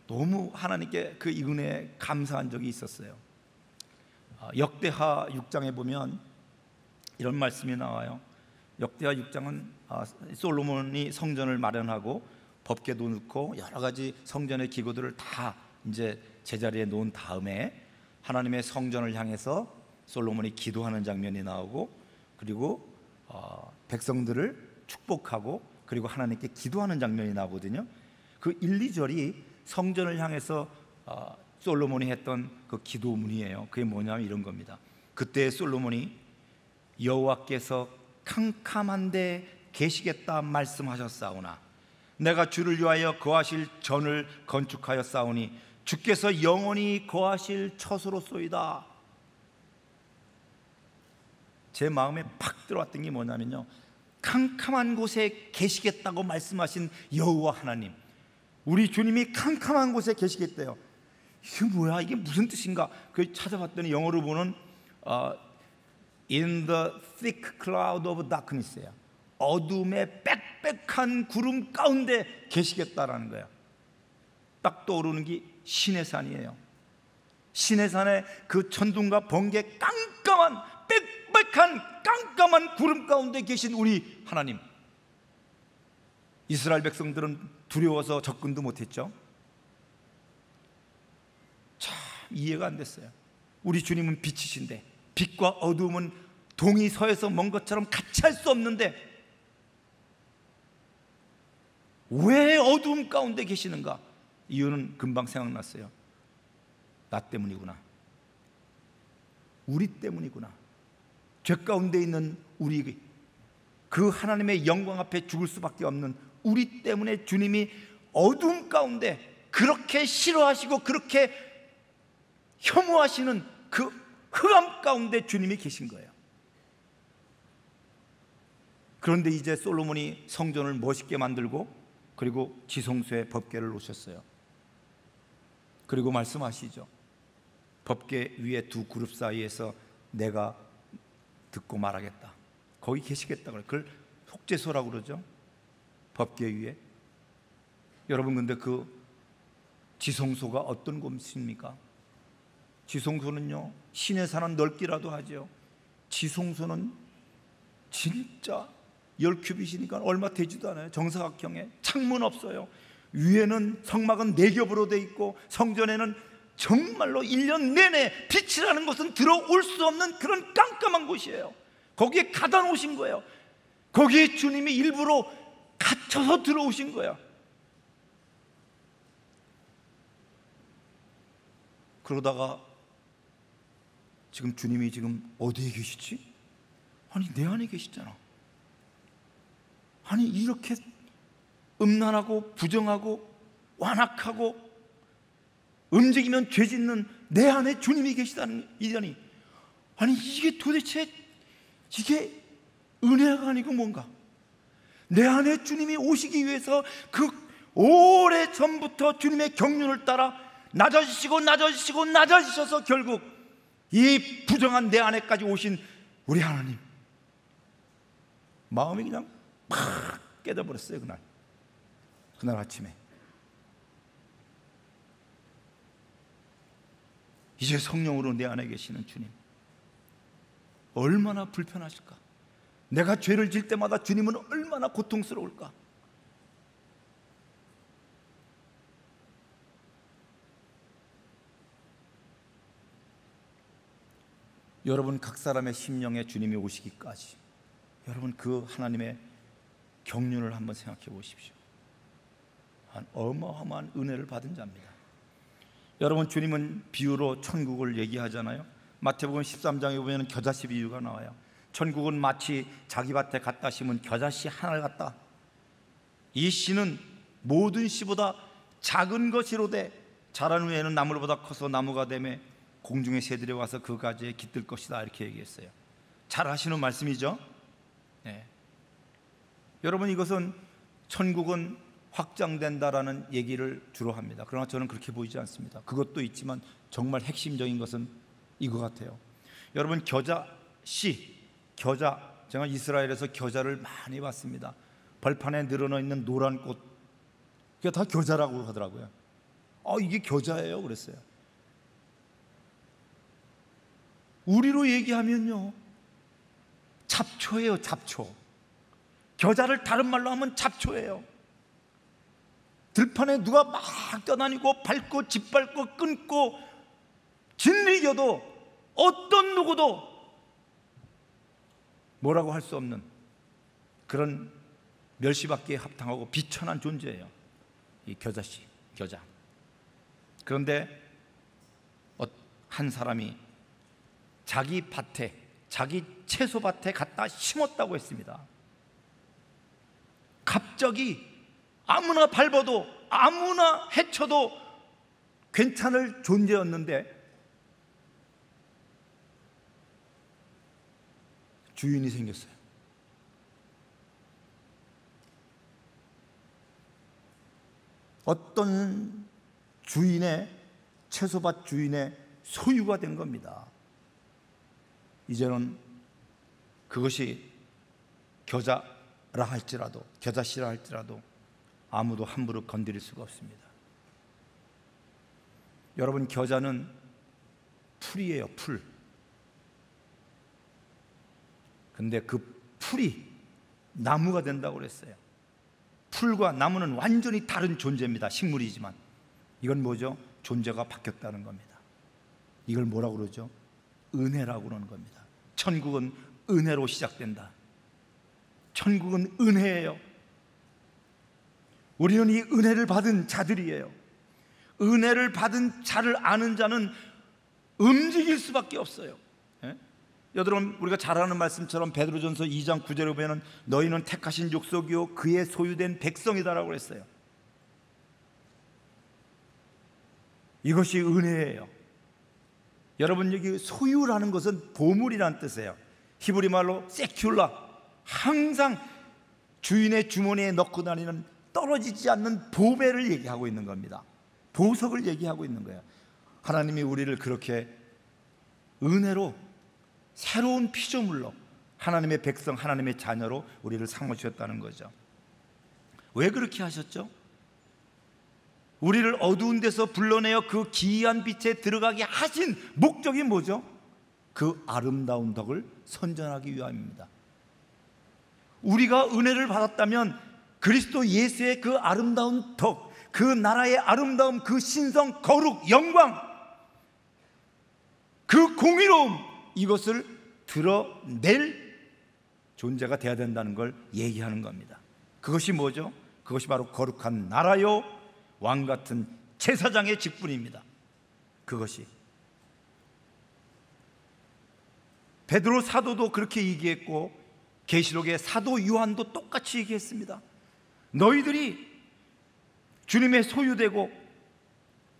너무 하나님께 그 이 은혜에 감사한 적이 있었어요. 역대하 6장에 보면 이런 말씀이 나와요. 역대하 6장은 솔로몬이 성전을 마련하고 법궤도 넣고 여러 가지 성전의 기구들을 다 이제 제자리에 놓은 다음에 하나님의 성전을 향해서 솔로몬이 기도하는 장면이 나오고, 그리고 백성들을 축복하고 그리고 하나님께 기도하는 장면이 나오거든요. 그 1, 2절이 성전을 향해서 솔로몬이 했던 그 기도문이에요. 그게 뭐냐면 이런 겁니다. 그때 솔로몬이 여호와께서 캄캄한데 계시겠다 말씀하셨사오나 내가 주를 위하여 거하실 전을 건축하였사오니 주께서 영원히 거하실 처소로소이다. 제 마음에 팍 들어왔던 게 뭐냐면요, 캄캄한 곳에 계시겠다고 말씀하신 여호와 하나님, 우리 주님이 캄캄한 곳에 계시겠대요. 이게 뭐야? 이게 무슨 뜻인가? 그 찾아봤더니 영어로 보는 In the thick cloud of darkness예요. 어둠의 빽빽한 구름 가운데 계시겠다라는 거예요. 딱 떠오르는 게 시내산이에요. 시내산에 그 천둥과 번개 깜깜한 빽빽한 깜깜한 구름 가운데 계신 우리 하나님. 이스라엘 백성들은 두려워서 접근도 못했죠. 참 이해가 안 됐어요. 우리 주님은 빛이신데 빛과 어두움은 동이 서에서 먼 것처럼 같이 할 수 없는데 왜 어두움 가운데 계시는가? 이유는 금방 생각났어요. 나 때문이구나. 우리 때문이구나. 죄 가운데 있는 우리, 그 하나님의 영광 앞에 죽을 수밖에 없는 우리 때문에 주님이 어두움 가운데 그렇게 싫어하시고 그렇게 혐오하시는 그 흑암 가운데 주님이 계신 거예요. 그런데 이제 솔로몬이 성전을 멋있게 만들고 그리고 지성소에 법궤를 놓으셨어요. 그리고 말씀하시죠. 법궤 위에 두 그룹 사이에서 내가 듣고 말하겠다. 거기 계시겠다. 그걸 속죄소라고 그러죠. 법궤 위에. 여러분, 근데 그 지성소가 어떤 곳입니까? 지성소는요, 신에 사는 넓기라도 하죠. 지성소는 진짜 10큐빗이니까 얼마 되지도 않아요. 정사각형에 창문 없어요. 위에는 성막은 4겹으로 돼 있고 성전에는 정말로 1년 내내 빛이라는 것은 들어올 수 없는 그런 깜깜한 곳이에요. 거기에 가다 놓으신 거예요. 거기에 주님이 일부러 갇혀서 들어오신 거예요. 그러다가 지금 주님이 지금 어디에 계시지? 아니, 내 안에 계시잖아. 아니, 이렇게 음란하고 부정하고 완악하고 움직이면 죄 짓는 내 안에 주님이 계시다는 이더니, 아니 이게 도대체 이게 은혜가 아니고 뭔가? 내 안에 주님이 오시기 위해서 그 오래 전부터 주님의 경륜을 따라 낮아지셔서 결국 이 부정한 내 안에까지 오신 우리 하나님, 마음이 그냥 팍 깨져버렸어요. 그날 아침에. 이제 성령으로 내 안에 계시는 주님, 얼마나 불편하실까? 내가 죄를 질 때마다 주님은 얼마나 고통스러울까? 여러분, 각 사람의 심령에 주님이 오시기까지 여러분 그 하나님의 경륜을 한번 생각해 보십시오. 한 어마어마한 은혜를 받은 자입니다. 여러분, 주님은 비유로 천국을 얘기하잖아요. 마태복음 13장에 보면 겨자씨 비유가 나와요. 천국은 마치 자기 밭에 갖다 심은 겨자씨 하나를 갖다, 이 씨는 모든 씨보다 작은 것이로되 자란 후에는 나무보다 커서 나무가 되매 공중의 새들이 와서 그 가지에 깃들 것이다, 이렇게 얘기했어요. 잘 하시는 말씀이죠. 네. 여러분, 이것은 천국은 확장된다라는 얘기를 주로 합니다. 그러나 저는 그렇게 보이지 않습니다. 그것도 있지만 정말 핵심적인 것은 이거 같아요. 여러분, 겨자, 제가 이스라엘에서 겨자를 많이 봤습니다. 벌판에 늘어나 있는 노란 꽃, 그게 다 겨자라고 하더라고요. 이게 겨자예요 그랬어요. 우리로 얘기하면요, 잡초예요. 잡초. 겨자를 다른 말로 하면 잡초예요. 들판에 누가 막 떠다니고 밟고 짓밟고 끊고 짓이겨도 어떤 누구도 뭐라고 할 수 없는 그런 멸시받기에 합당하고 비천한 존재예요, 이 겨자씨, 겨자. 그런데 한 사람이 자기 밭에, 자기 채소밭에 갖다 심었다고 했습니다. 갑자기 아무나 밟아도 아무나 해쳐도 괜찮을 존재였는데 주인이 생겼어요. 어떤 주인의, 채소밭 주인의 소유가 된 겁니다. 이제는 그것이 겨자라 할지라도, 겨자씨라 할지라도 아무도 함부로 건드릴 수가 없습니다. 여러분, 겨자는 풀이에요, 풀. 근데 그 풀이 나무가 된다고 그랬어요. 풀과 나무는 완전히 다른 존재입니다. 식물이지만 이건 뭐죠? 존재가 바뀌었다는 겁니다. 이걸 뭐라고 그러죠? 은혜라고 그러는 겁니다. 천국은 은혜로 시작된다. 천국은 은혜예요. 우리는 이 은혜를 받은 자들이에요. 은혜를 받은 자를 아는 자는 움직일 수밖에 없어요. 여러분, 우리가 잘 아는 말씀처럼 베드로전서 2장 9절에 보면 너희는 택하신 족속이요 그의 소유된 백성이다라고 했어요. 이것이 은혜예요. 여러분, 여기 소유라는 것은 보물이라는 뜻이에요. 히브리 말로 세큘라, 항상 주인의 주머니에 넣고 다니는 떨어지지 않는 보배를 얘기하고 있는 겁니다. 보석을 얘기하고 있는 거예요. 하나님이 우리를 그렇게 은혜로, 새로운 피조물로, 하나님의 백성, 하나님의 자녀로 우리를 삼으셨다는 거죠. 왜 그렇게 하셨죠? 우리를 어두운 데서 불러내어 그 기이한 빛에 들어가게 하신 목적이 뭐죠? 그 아름다운 덕을 선전하기 위함입니다. 우리가 은혜를 받았다면 그리스도 예수의 그 아름다운 덕, 그 나라의 아름다움, 그 신성, 거룩, 영광, 그 공의로움, 이것을 드러낼 존재가 되어야 된다는 걸 얘기하는 겁니다. 그것이 뭐죠? 그것이 바로 거룩한 나라요 왕같은 제사장의 직분입니다. 그것이 베드로 사도도 그렇게 얘기했고 계시록의 사도 요한도 똑같이 얘기했습니다. 너희들이 주님의 소유되고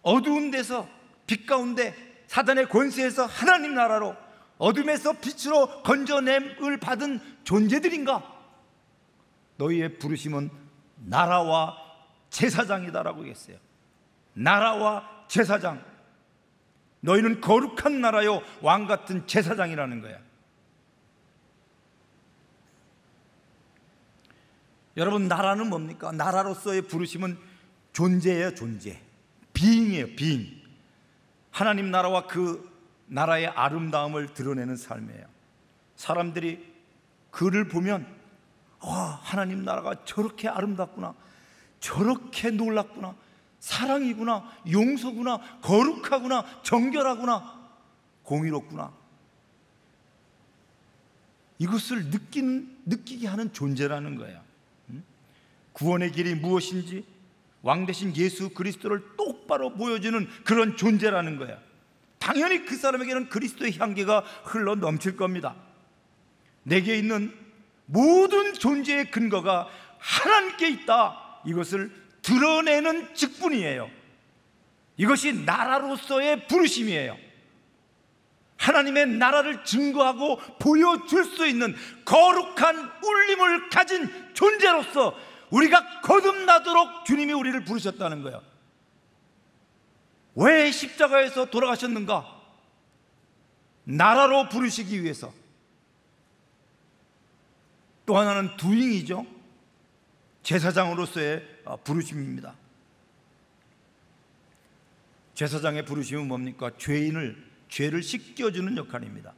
어두운 데서 빛 가운데 사단의 권세에서 하나님 나라로, 어둠에서 빛으로 건져냄을 받은 존재들인가? 너희의 부르심은 나라와 제사장이다라고 했어요. 나라와 제사장. 너희는 거룩한 나라요 왕같은 제사장이라는 거야. 여러분, 나라는 뭡니까? 나라로서의 부르심은 존재예요, 존재. 비잉이에요, 비잉. 하나님 나라와 그 나라의 아름다움을 드러내는 삶이에요. 사람들이 그를 보면 하나님 나라가 저렇게 아름답구나, 저렇게 놀랍구나, 사랑이구나, 용서구나, 거룩하구나, 정결하구나, 공의롭구나, 이것을 느끼게 하는 존재라는 거예요. 구원의 길이 무엇인지 왕 대신 예수 그리스도를 똑바로 보여주는 그런 존재라는 거예요. 당연히 그 사람에게는 그리스도의 향기가 흘러 넘칠 겁니다. 내게 있는 모든 존재의 근거가 하나님께 있다, 이것을 드러내는 직분이에요. 이것이 나라로서의 부르심이에요. 하나님의 나라를 증거하고 보여줄 수 있는 거룩한 울림을 가진 존재로서 우리가 거듭나도록 주님이 우리를 부르셨다는 거예요. 왜 십자가에서 돌아가셨는가? 나라로 부르시기 위해서. 또 하나는 두잉이죠. 제사장으로서의 부르심입니다. 제사장의 부르심은 뭡니까? 죄를 씻겨주는 역할입니다.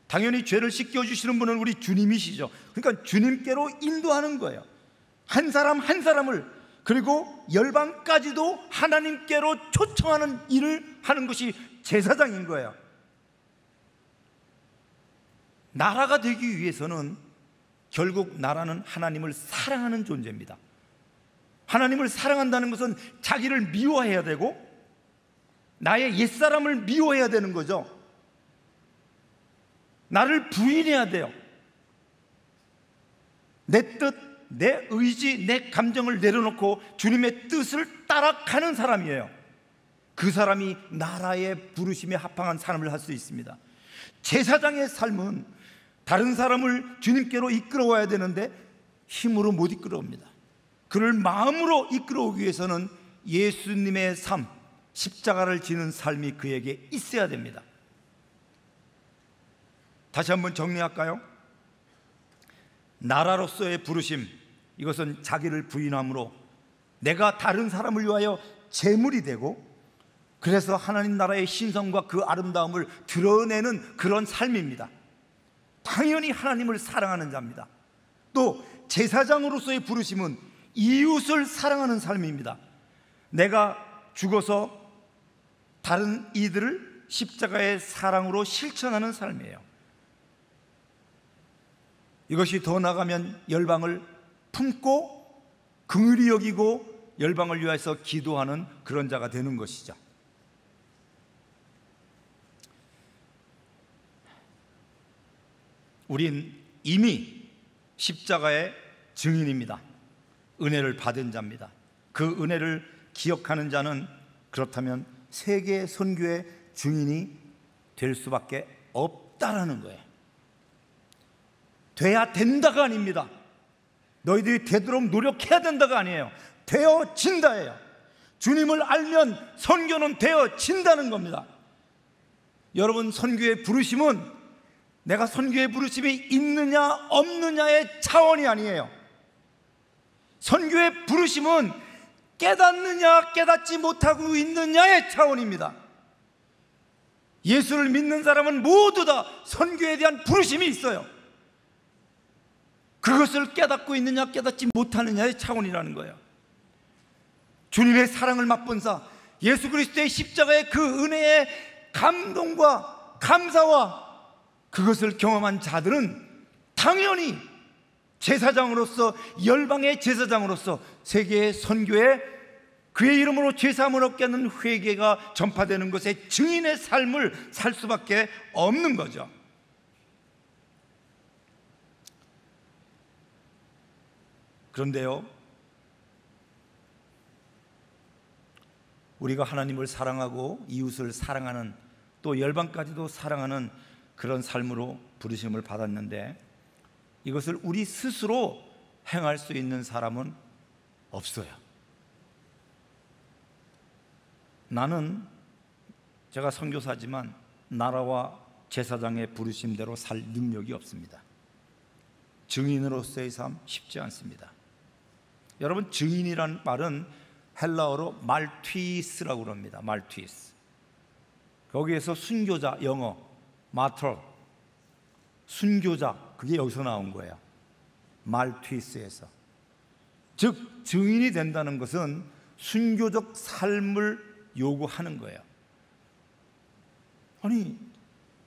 당연히 죄를 씻겨주시는 분은 우리 주님이시죠. 그러니까 주님께로 인도하는 거예요. 한 사람 한 사람을, 그리고 열방까지도 하나님께로 초청하는 일을 하는 것이 제사장인 거예요. 나라가 되기 위해서는 결국 나라는 하나님을 사랑하는 존재입니다. 하나님을 사랑한다는 것은 자기를 미워해야 되고 나의 옛사람을 미워해야 되는 거죠. 나를 부인해야 돼요. 내 뜻, 내 의지, 내 감정을 내려놓고 주님의 뜻을 따라가는 사람이에요. 그 사람이 나라의 부르심에 합당한 삶을 할 수 있습니다. 제사장의 삶은 다른 사람을 주님께로 이끌어와야 되는데 힘으로 못 이끌어옵니다. 그를 마음으로 이끌어오기 위해서는 예수님의 삶, 십자가를 지는 삶이 그에게 있어야 됩니다. 다시 한번 정리할까요? 나라로서의 부르심, 이것은 자기를 부인함으로 내가 다른 사람을 위하여 제물이 되고, 그래서 하나님 나라의 신성과 그 아름다움을 드러내는 그런 삶입니다. 당연히 하나님을 사랑하는 자입니다. 또 제사장으로서의 부르심은 이웃을 사랑하는 삶입니다. 내가 죽어서 다른 이들을 십자가의 사랑으로 실천하는 삶이에요. 이것이 더 나아가면 열방을 품고 긍휼히 여기고 열방을 위해서 기도하는 그런 자가 되는 것이죠. 우린 이미 십자가의 증인입니다. 은혜를 받은 자입니다. 그 은혜를 기억하는 자는 그렇다면 세계 선교의 증인이 될 수밖에 없다라는 거예요. 돼야 된다가 아닙니다. 너희들이 되도록 노력해야 된다가 아니에요. 되어진다예요. 주님을 알면 선교는 되어진다는 겁니다. 여러분, 선교의 부르심은 내가 선교의 부르심이 있느냐 없느냐의 차원이 아니에요. 선교의 부르심은 깨닫느냐 깨닫지 못하고 있느냐의 차원입니다. 예수를 믿는 사람은 모두 다 선교에 대한 부르심이 있어요. 그것을 깨닫고 있느냐 깨닫지 못하느냐의 차원이라는 거예요. 주님의 사랑을 맛본 자, 예수 그리스도의 십자가의 그 은혜의 감동과 감사와 그것을 경험한 자들은 당연히 제사장으로서, 열방의 제사장으로서 세계의 선교에 그의 이름으로 죄사함을 얻게 하는 회개가 전파되는 것에 증인의 삶을 살 수밖에 없는 거죠. 그런데요, 우리가 하나님을 사랑하고 이웃을 사랑하는, 또 열방까지도 사랑하는 그런 삶으로 부르심을 받았는데 이것을 우리 스스로 행할 수 있는 사람은 없어요. 나는, 제가 선교사지만 나라와 제사장의 부르심대로 살 능력이 없습니다. 증인으로서의 삶 쉽지 않습니다. 여러분, 증인이라는 말은 헬라어로 말튀스라고 합니다. 말튀스. 거기에서 순교자, 영어 마터, 순교자, 그게 여기서 나온 거예요. 말튀스에서. 즉 증인이 된다는 것은 순교적 삶을 요구하는 거예요. 아니,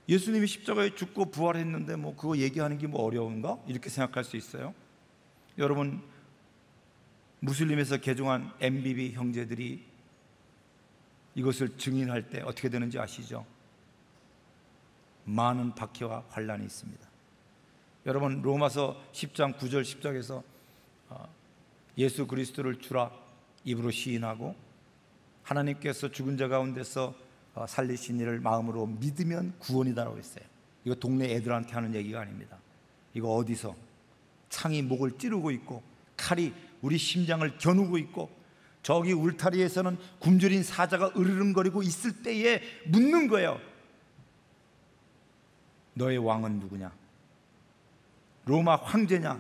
예수님이 십자가에 죽고 부활했는데 뭐 그거 얘기하는 게 뭐 어려운가? 이렇게 생각할 수 있어요. 여러분, 무슬림에서 개종한 MBB 형제들이 이것을 증인할 때 어떻게 되는지 아시죠? 많은 박해와 환난이 있습니다. 여러분, 로마서 10장 9절 10절에서 예수 그리스도를 주라 입으로 시인하고 하나님께서 죽은 자 가운데서 살리신 이를 마음으로 믿으면 구원이다라고 했어요. 이거 동네 애들한테 하는 얘기가 아닙니다. 이거 어디서 창이 목을 찌르고 있고 칼이 우리 심장을 겨누고 있고 저기 울타리에서는 굶주린 사자가 으르렁거리고 있을 때에 묻는 거예요. 너의 왕은 누구냐? 로마 황제냐?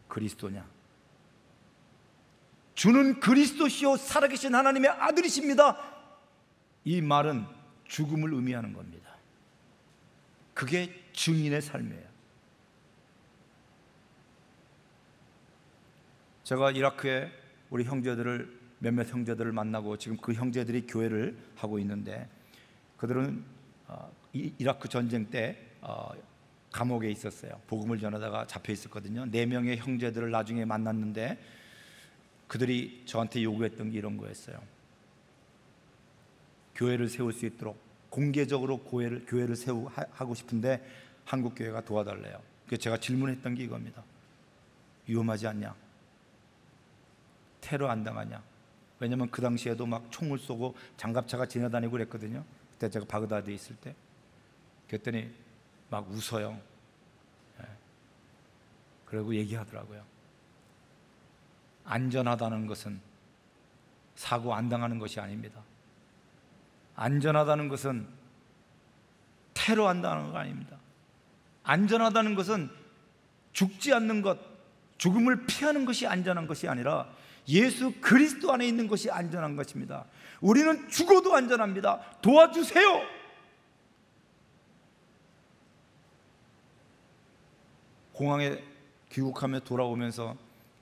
그리스도냐? 주는 그리스도시요 살아계신 하나님의 아들이십니다. 이 말은 죽음을 의미하는 겁니다. 그게 증인의 삶이에요. 제가 이라크에 우리 형제들을, 몇몇 형제들을 만나고 지금 그 형제들이 교회를 하고 있는데, 그들은 이라크 전쟁 때 감옥에 있었어요. 복음을 전하다가 잡혀 있었거든요. 4명의 형제들을 나중에 만났는데 그들이 저한테 요구했던 게 이런 거였어요. 교회를 세울 수 있도록 공개적으로 교회를 하고 싶은데 한국 교회가 도와달래요. 그래서 제가 질문했던 게 이겁니다. 위험하지 않냐? 테러 안 당하냐? 왜냐하면 그 당시에도 막 총을 쏘고 장갑차가 지나다니고 그랬거든요. 그때 제가 바그다드에 있을 때. 그랬더니 막 웃어요. 그리고 얘기하더라고요. 안전하다는 것은 사고 안 당하는 것이 아닙니다. 안전하다는 것은 테러 안 당하는 거 아닙니다. 안전하다는 것은 죽지 않는 것, 죽음을 피하는 것이 안전한 것이 아니라 예수 그리스도 안에 있는 것이 안전한 것입니다. 우리는 죽어도 안전합니다. 도와주세요. 공항에 귀국하며 돌아오면서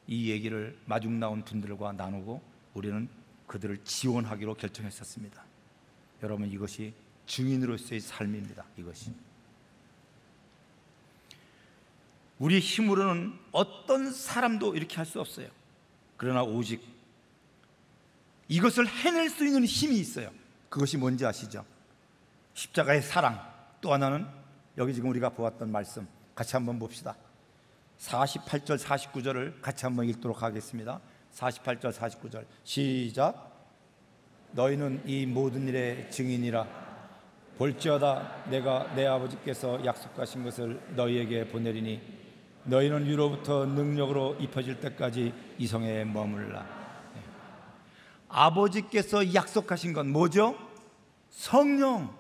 이 얘기를 마중 나온 분들과 나누고 우리는 그들을 지원하기로 결정했었습니다. 여러분, 이것이 증인으로서의 삶입니다. 이것이 우리 힘으로는 어떤 사람도 이렇게 할 수 없어요. 그러나 오직 이것을 해낼 수 있는 힘이 있어요. 그것이 뭔지 아시죠? 십자가의 사랑. 또 하나는 여기 지금 우리가 보았던 말씀 같이 한번 봅시다. 48절 49절을 같이 한번 읽도록 하겠습니다. 48절 49절 시작. 너희는 이 모든 일의 증인이라. 볼지어다 내가 내 아버지께서 약속하신 것을 너희에게 보내리니 너희는 위로부터 능력으로 입혀질 때까지 이 성에 머물라. 아버지께서 약속하신 건 뭐죠? 성령.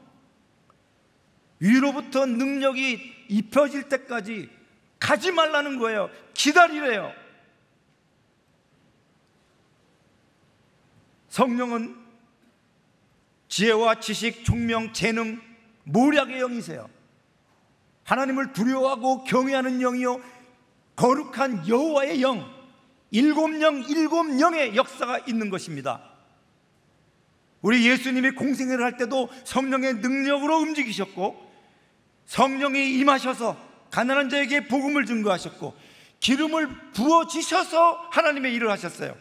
위로부터 능력이 입혀질 때까지 가지 말라는 거예요. 기다리래요. 성령은 지혜와 지식, 총명, 재능, 모략의 영이세요. 하나님을 두려워하고 경외하는 영이요 거룩한 여호와의 영, 일곱 영의 역사가 있는 것입니다. 우리 예수님이 공생애를 할 때도 성령의 능력으로 움직이셨고 성령이 임하셔서 가난한 자에게 복음을 증거하셨고 기름을 부어주셔서 하나님의 일을 하셨어요.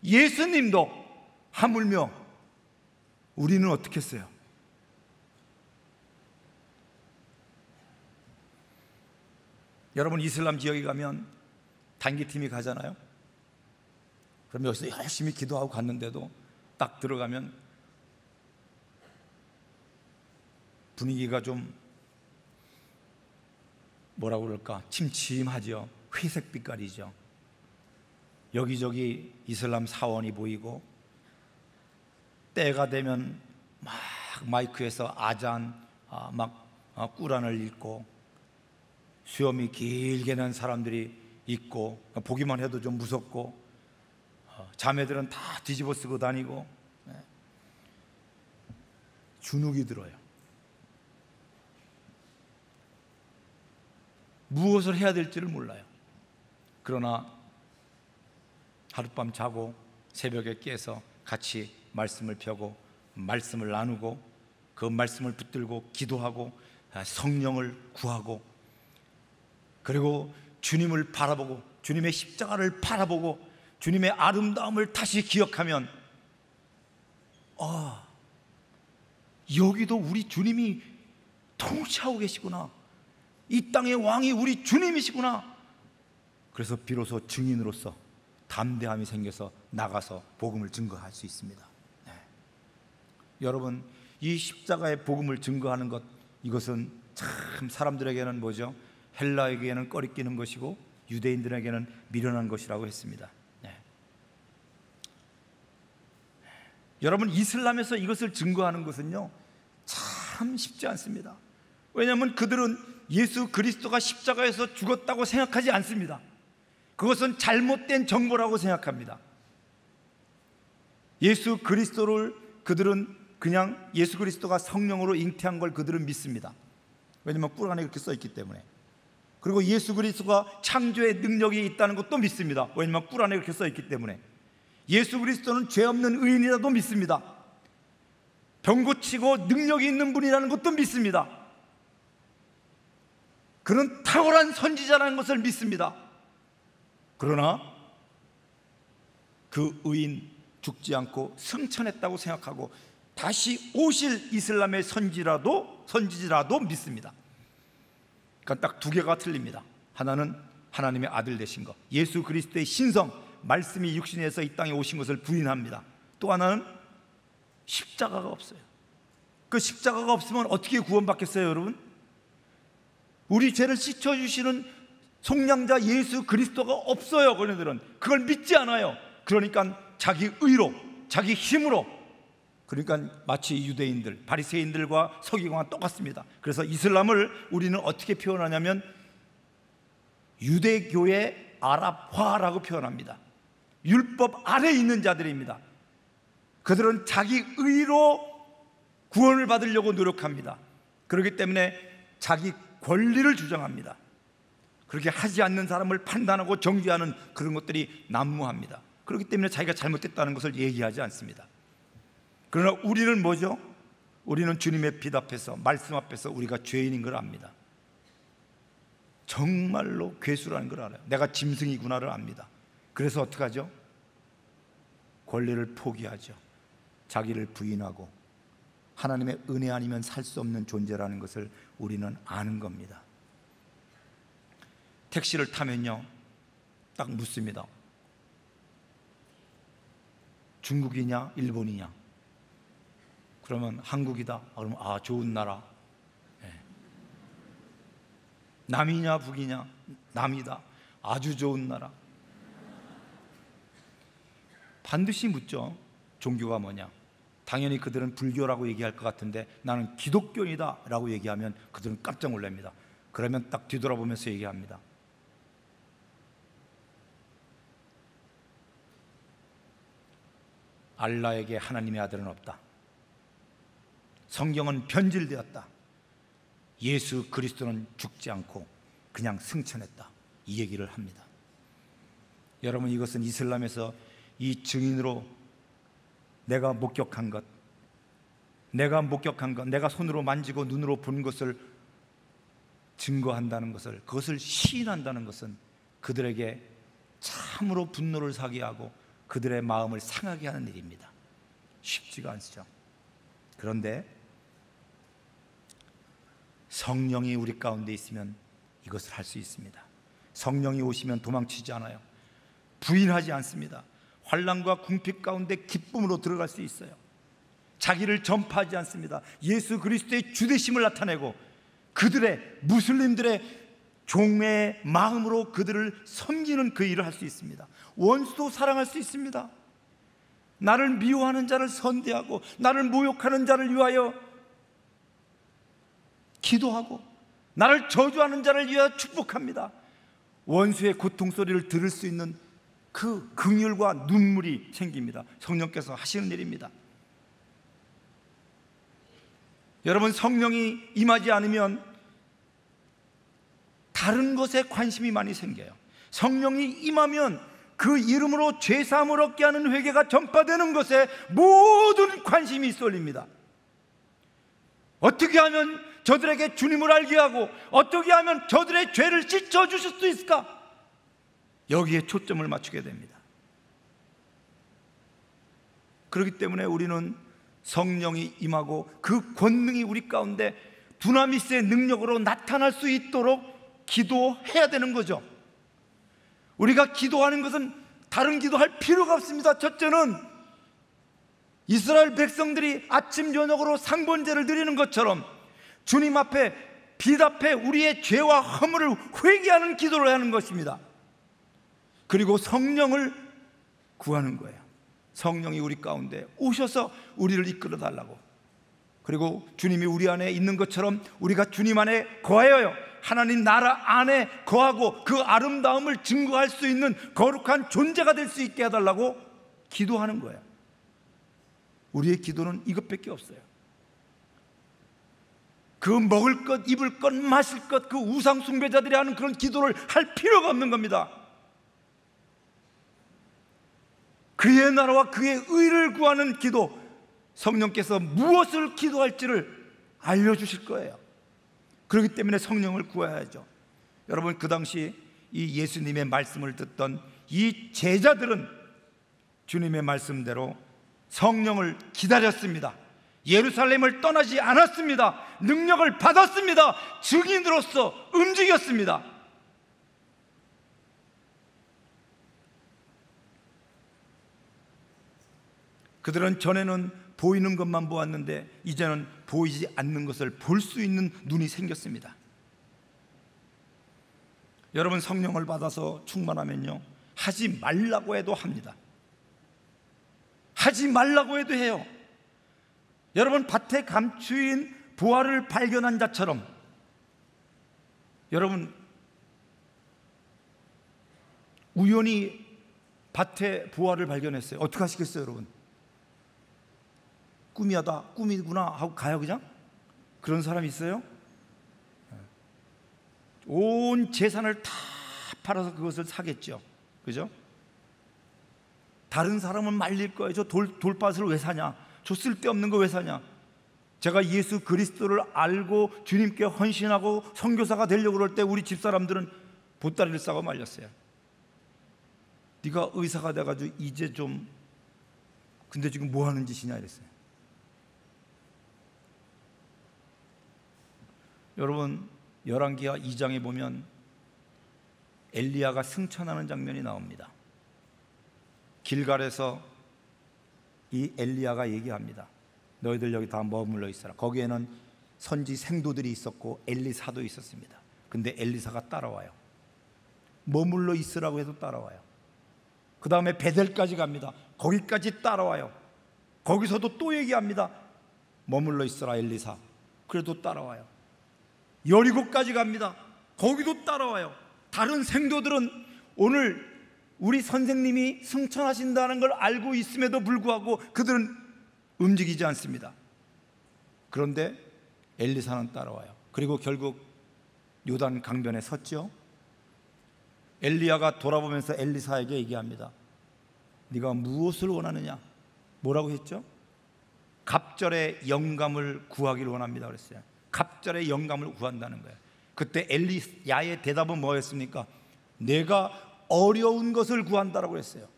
예수님도 하물며 우리는 어떻게 했어요? 여러분, 이슬람 지역에 가면 단기팀이 가잖아요. 그럼 여기서 열심히 기도하고 갔는데도 딱 들어가면 분위기가 좀 뭐라고 그럴까? 침침하죠. 회색 빛깔이죠. 여기저기 이슬람 사원이 보이고 때가 되면 막 마이크에서 아잔, 꾸란을 읽고 수염이 길게 난 사람들이 있고 보기만 해도 좀 무섭고 자매들은 다 뒤집어 쓰고 다니고 주눅이 들어요. 무엇을 해야 될지를 몰라요. 그러나 하룻밤 자고 새벽에 깨서 같이 말씀을 펴고 말씀을 나누고 그 말씀을 붙들고 기도하고 성령을 구하고 그리고 주님을 바라보고 주님의 십자가를 바라보고 주님의 아름다움을 다시 기억하면 여기도 우리 주님이 통치하고 계시구나. 이 땅의 왕이 우리 주님이시구나. 그래서 비로소 증인으로서 담대함이 생겨서 나가서 복음을 증거할 수 있습니다. 여러분, 이 십자가의 복음을 증거하는 것, 이것은 참 사람들에게는 뭐죠? 헬라에게는 꺼리끼는 것이고 유대인들에게는 미련한 것이라고 했습니다. 여러분, 이슬람에서 이것을 증거하는 것은요 참 쉽지 않습니다. 왜냐하면 그들은 예수 그리스도가 십자가에서 죽었다고 생각하지 않습니다. 그것은 잘못된 정보라고 생각합니다. 예수 그리스도를 그들은 그냥 예수 그리스도가 성령으로 잉태한 걸 그들은 믿습니다. 왜냐하면 꿀 안에 그렇게 써있기 때문에. 그리고 예수 그리스도가 창조의 능력이 있다는 것도 믿습니다. 왜냐하면 꿀 안에 그렇게 써있기 때문에. 예수 그리스도는 죄 없는 의인이라도 믿습니다. 병 고치고 능력이 있는 분이라는 것도 믿습니다. 그는 탁월한 선지자라는 것을 믿습니다. 그러나 그 의인 죽지 않고 승천했다고 생각하고 다시 오실 이슬람의 선지자라도 믿습니다. 그러니까 딱 두 개가 틀립니다. 하나는 하나님의 아들 되신 것, 예수 그리스도의 신성, 말씀이 육신에서 이 땅에 오신 것을 부인합니다. 또 하나는 십자가가 없어요. 그 십자가가 없으면 어떻게 구원받겠어요, 여러분? 우리 죄를 씻어주시는 속량자 예수 그리스도가 없어요. 그네들은 그걸 믿지 않아요. 그러니까 자기 의로, 자기 힘으로, 그러니까 마치 유대인들, 바리새인들과 서기관과 똑같습니다. 그래서 이슬람을 우리는 어떻게 표현하냐면 유대교의 아랍화라고 표현합니다. 율법 아래에 있는 자들입니다. 그들은 자기 의로 구원을 받으려고 노력합니다. 그렇기 때문에 자기 권리를 주장합니다. 그렇게 하지 않는 사람을 판단하고 정죄하는 그런 것들이 난무합니다. 그렇기 때문에 자기가 잘못됐다는 것을 얘기하지 않습니다. 그러나 우리는 뭐죠? 우리는 주님의 빛 앞에서, 말씀 앞에서 우리가 죄인인 걸 압니다. 정말로 괴수라는 걸 알아요. 내가 짐승이구나를 압니다. 그래서 어떻게 하죠? 권리를 포기하죠. 자기를 부인하고 하나님의 은혜 아니면 살 수 없는 존재라는 것을 우리는 아는 겁니다. 택시를 타면요, 딱 묻습니다. 중국이냐 일본이냐? 그러면 한국이다. 그러면 아, 좋은 나라. 네. 남이냐 북이냐? 남이다. 아주 좋은 나라. 반드시 묻죠. 종교가 뭐냐? 당연히 그들은 불교라고 얘기할 것 같은데 나는 기독교이다 라고 얘기하면 그들은 깜짝 놀랍니다. 그러면 딱 뒤돌아보면서 얘기합니다. 알라에게 하나님의 아들은 없다. 성경은 변질되었다. 예수 그리스도는 죽지 않고 그냥 승천했다. 이 얘기를 합니다. 여러분, 이것은 이슬람에서 이 증인으로 내가 목격한 것, 내가 손으로 만지고 눈으로 본 것을 증거한다는 것을, 그것을 시인한다는 것은 그들에게 참으로 분노를 사게 하고 그들의 마음을 상하게 하는 일입니다. 쉽지가 않죠. 그런데 성령이 우리 가운데 있으면 이것을 할 수 있습니다. 성령이 오시면 도망치지 않아요. 부인하지 않습니다. 환난과 궁핍 가운데 기쁨으로 들어갈 수 있어요. 자기를 전파하지 않습니다. 예수 그리스도의 주되심을 나타내고 그들의, 무슬림들의 종의 마음으로 그들을 섬기는 그 일을 할 수 있습니다. 원수도 사랑할 수 있습니다. 나를 미워하는 자를 선대하고 나를 모욕하는 자를 위하여 기도하고 나를 저주하는 자를 위하여 축복합니다. 원수의 고통 소리를 들을 수 있는 그 긍휼과 눈물이 생깁니다. 성령께서 하시는 일입니다. 여러분, 성령이 임하지 않으면 다른 것에 관심이 많이 생겨요. 성령이 임하면 그 이름으로 죄사함을 얻게 하는 회개가 전파되는 것에 모든 관심이 쏠립니다. 어떻게 하면 저들에게 주님을 알게 하고 어떻게 하면 저들의 죄를 씻어주실 수 있을까? 여기에 초점을 맞추게 됩니다. 그렇기 때문에 우리는 성령이 임하고 그 권능이 우리 가운데 두나미스의 능력으로 나타날 수 있도록 기도해야 되는 거죠. 우리가 기도하는 것은 다른 기도할 필요가 없습니다. 첫째는 이스라엘 백성들이 아침 저녁으로 상번제를 드리는 것처럼 주님 앞에, 빛 앞에 우리의 죄와 허물을 회개하는 기도를 하는 것입니다. 그리고 성령을 구하는 거예요. 성령이 우리 가운데 오셔서 우리를 이끌어 달라고. 그리고 주님이 우리 안에 있는 것처럼 우리가 주님 안에 거하여요, 하나님 나라 안에 거하고 그 아름다움을 증거할 수 있는 거룩한 존재가 될 수 있게 해달라고 기도하는 거예요. 우리의 기도는 이것밖에 없어요. 그 먹을 것, 입을 것, 마실 것, 그 우상 숭배자들이 하는 그런 기도를 할 필요가 없는 겁니다. 그의 나라와 그의 의를 구하는 기도, 성령께서 무엇을 기도할지를 알려주실 거예요. 그렇기 때문에 성령을 구해야죠. 여러분, 그 당시 이 예수님의 말씀을 듣던 이 제자들은 주님의 말씀대로 성령을 기다렸습니다. 예루살렘을 떠나지 않았습니다. 능력을 받았습니다. 증인으로서 움직였습니다. 그들은 전에는 보이는 것만 보았는데 이제는 보이지 않는 것을 볼 수 있는 눈이 생겼습니다. 여러분, 성령을 받아서 충만하면요, 하지 말라고 해도 합니다. 하지 말라고 해도 해요. 여러분, 밭에 감추인 보화를 발견한 자처럼, 여러분, 우연히 밭에 보화를 발견했어요. 어떻게 하시겠어요, 여러분? 꿈이야다, 꿈이구나 하고 가요, 그냥? 그런 사람이 있어요? 온 재산을 다 팔아서 그것을 사겠죠, 그죠? 다른 사람은 말릴 거예요. 저 돌밭을 왜 사냐? 저 쓸데없는 거 왜 사냐? 제가 예수 그리스도를 알고 주님께 헌신하고 선교사가 되려고 그럴 때 우리 집사람들은 보따리를 싸고 말렸어요. 네가 의사가 돼가지고 이제 좀, 근데 지금 뭐 하는 짓이냐 이랬어요. 여러분, 열왕기하 2장에 보면 엘리야가 승천하는 장면이 나옵니다. 길갈에서 이 엘리야가 얘기합니다. 너희들 여기 다 머물러 있어라. 거기에는 선지 생도들이 있었고 엘리사도 있었습니다. 근데 엘리사가 따라와요. 머물러 있으라고 해도 따라와요. 그 다음에 베델까지 갑니다. 거기까지 따라와요. 거기서도 또 얘기합니다. 머물러 있어라 엘리사. 그래도 따라와요. 여리고까지 갑니다. 거기도 따라와요. 다른 생도들은 오늘 우리 선생님이 승천하신다는 걸 알고 있음에도 불구하고 그들은 움직이지 않습니다. 그런데 엘리사는 따라와요. 그리고 결국 요단 강변에 섰죠. 엘리야가 돌아보면서 엘리사에게 얘기합니다. 네가 무엇을 원하느냐? 뭐라고 했죠? 갑절의 영감을 구하기를 원합니다 그랬어요. 갑절의 영감을 구한다는 거예요. 그때 엘리야의 대답은 뭐였습니까? 내가 어려운 것을 구한다라고 했어요.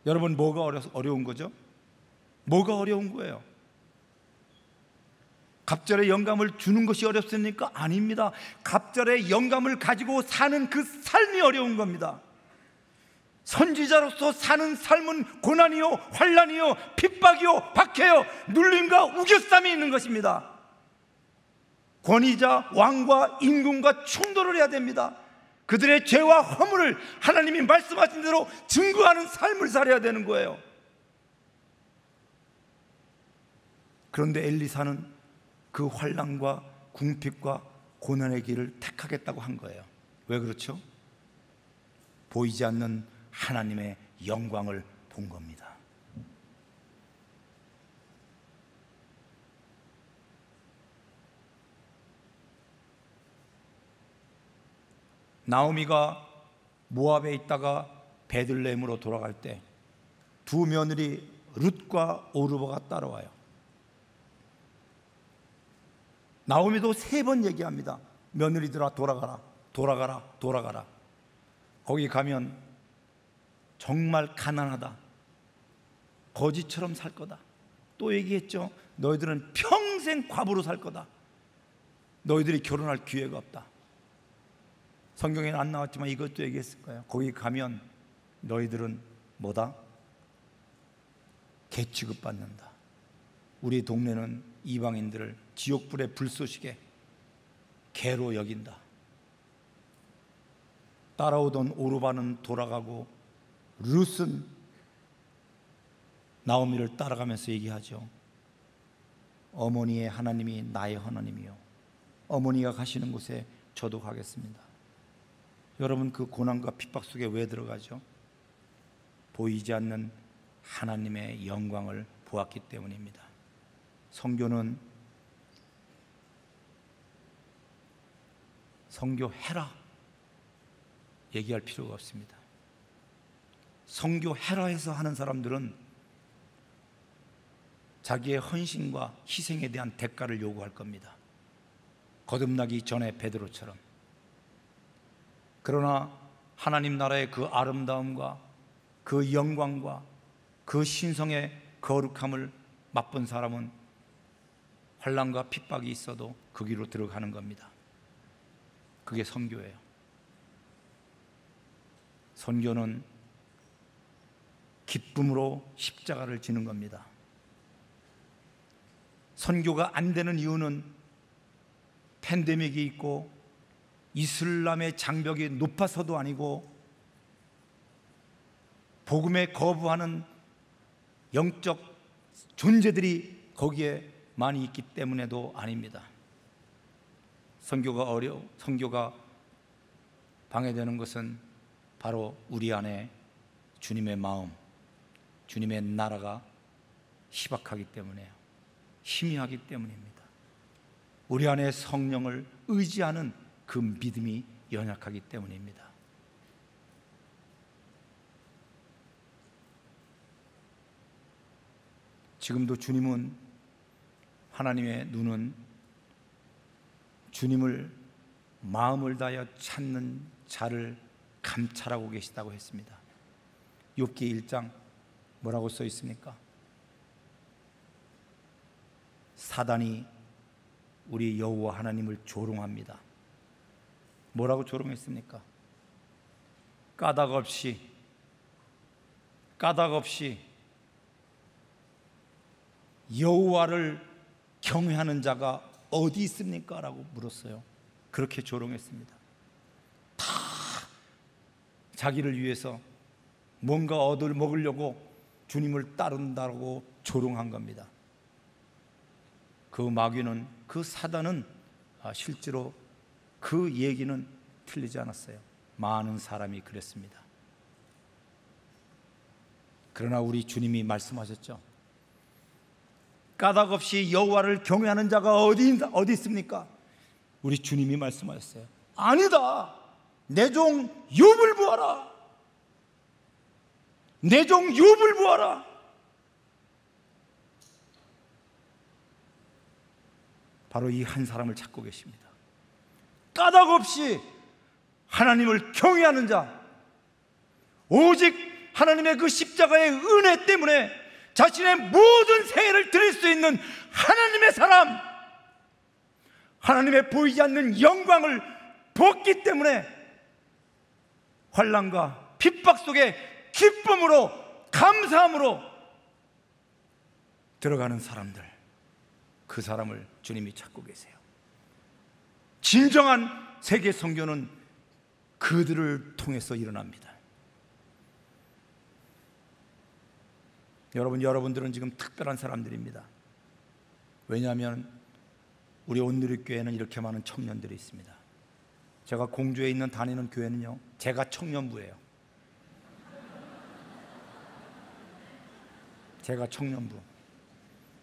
여러분, 뭐가 어려운 거죠? 뭐가 어려운 거예요? 갑절의 영감을 주는 것이 어렵습니까? 아닙니다. 갑절의 영감을 가지고 사는 그 삶이 어려운 겁니다. 선지자로서 사는 삶은 고난이요, 환난이요, 핍박이요, 박해요, 눌림과 우겨쌈이 있는 것입니다. 권위자, 왕과 임금과 충돌을 해야 됩니다. 그들의 죄와 허물을 하나님이 말씀하신 대로 증거하는 삶을 살아야 되는 거예요. 그런데 엘리사는 그 환난과 궁핍과 고난의 길을 택하겠다고 한 거예요. 왜 그렇죠? 보이지 않는 하나님의 영광을 본 겁니다. 나오미가 모압에 있다가 베들레헴으로 돌아갈 때 두 며느리 룻과 오르바가 따라와요. 나오미도 3번 얘기합니다. 며느리들아 돌아가라, 돌아가라, 돌아가라. 거기 가면 정말 가난하다, 거지처럼 살 거다. 또 얘기했죠. 너희들은 평생 과부로 살 거다. 너희들이 결혼할 기회가 없다. 성경에는 안 나왔지만 이것도 얘기했을 거예요. 거기 가면 너희들은 뭐다? 개 취급받는다. 우리 동네는 이방인들을 지옥불의 불쏘시개 개로 여긴다. 따라오던 오르바는 돌아가고 룻은 나오미를 따라가면서 얘기하죠. 어머니의 하나님이 나의 하나님이요, 어머니가 가시는 곳에 저도 가겠습니다. 여러분, 그 고난과 핍박 속에 왜 들어가죠? 보이지 않는 하나님의 영광을 보았기 때문입니다. 선교는 선교해라 얘기할 필요가 없습니다. 선교해라 해서 하는 사람들은 자기의 헌신과 희생에 대한 대가를 요구할 겁니다. 거듭나기 전에 베드로처럼. 그러나 하나님 나라의 그 아름다움과 그 영광과 그 신성의 거룩함을 맛본 사람은 환난과 핍박이 있어도 그 길로 들어가는 겁니다. 그게 선교예요. 선교는 기쁨으로 십자가를 지는 겁니다. 선교가 안 되는 이유는 팬데믹이 있고 이슬람의 장벽이 높아서도 아니고 복음에 거부하는 영적 존재들이 거기에 많이 있기 때문에도 아닙니다. 선교가 방해되는 것은 바로 우리 안에 주님의 마음, 주님의 나라가 희박하기 때문에요. 희미하기 때문입니다. 우리 안에 성령을 의지하는 그 믿음이 연약하기 때문입니다. 지금도 주님은, 하나님의 눈은 주님을 마음을 다하여 찾는 자를 감찰하고 계시다고 했습니다. 욥기 1장 뭐라고 써 있습니까? 사단이 우리 여호와 하나님을 조롱합니다. 뭐라고 조롱했습니까? 까닭 없이 여호와를 경외하는 자가 어디 있습니까? 라고 물었어요. 그렇게 조롱했습니다. 다 자기를 위해서 뭔가 얻을 먹으려고 주님을 따른다고 조롱한 겁니다. 그 마귀는, 그 사단은 실제로 그 얘기는 틀리지 않았어요. 많은 사람이 그랬습니다. 그러나 우리 주님이 말씀하셨죠. 까닭 없이 여호와를 경외하는 자가 어디 있습니까? 우리 주님이 말씀하셨어요. 아니다. 내 종 욥을 보아라. 내 종 욥을 보아라. 바로 이 한 사람을 찾고 계십니다. 까닭 없이 하나님을 경외하는 자, 오직 하나님의 그 십자가의 은혜 때문에 자신의 모든 생애를 드릴 수 있는 하나님의 사람, 하나님의 보이지 않는 영광을 보았기 때문에 환난과 핍박 속에 기쁨으로, 감사함으로 들어가는 사람들, 그 사람을 주님이 찾고 계세요. 진정한 세계 선교는 그들을 통해서 일어납니다. 여러분들은 지금 특별한 사람들입니다. 왜냐하면 우리 온누리교회는 이렇게 많은 청년들이 있습니다. 제가 공주에 있는 다니는 교회는요, 제가 청년부예요. 제가 청년부.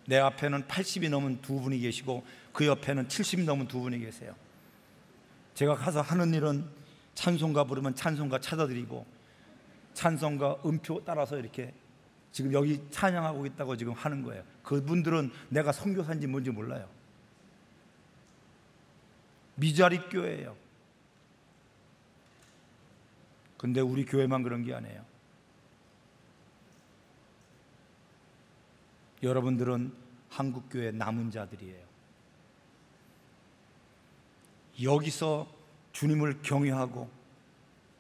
내 앞에는 80이 넘은 두 분이 계시고 그 옆에는 70이 넘은 두 분이 계세요. 제가 가서 하는 일은 찬송가 부르면 찬송가 찾아드리고, 찬송가 음표 따라서 이렇게 지금 여기 찬양하고 있다고 지금 하는 거예요. 그분들은 내가 선교사인지 뭔지 몰라요. 미자리 교회예요. 근데 우리 교회만 그런 게 아니에요. 여러분들은 한국교회 남은 자들이에요. 여기서 주님을 경외하고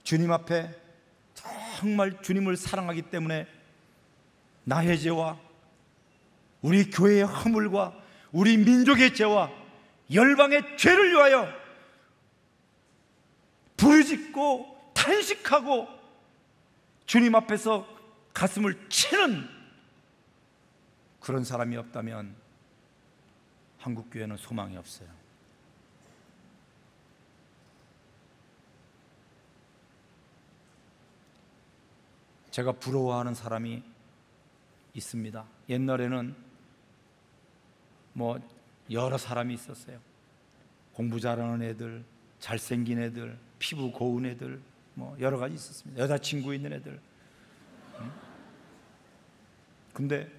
주님 앞에 정말 주님을 사랑하기 때문에 나의 죄와 우리 교회의 허물과 우리 민족의 죄와 열방의 죄를 위하여 부르짖고 탄식하고 주님 앞에서 가슴을 치는 그런 사람이 없다면 한국교회는 소망이 없어요. 제가 부러워하는 사람이 있습니다. 옛날에는 여러 사람이 있었어요. 공부 잘하는 애들, 잘생긴 애들, 피부 고운 애들, 여러 가지 있었습니다. 여자친구 있는 애들. 근데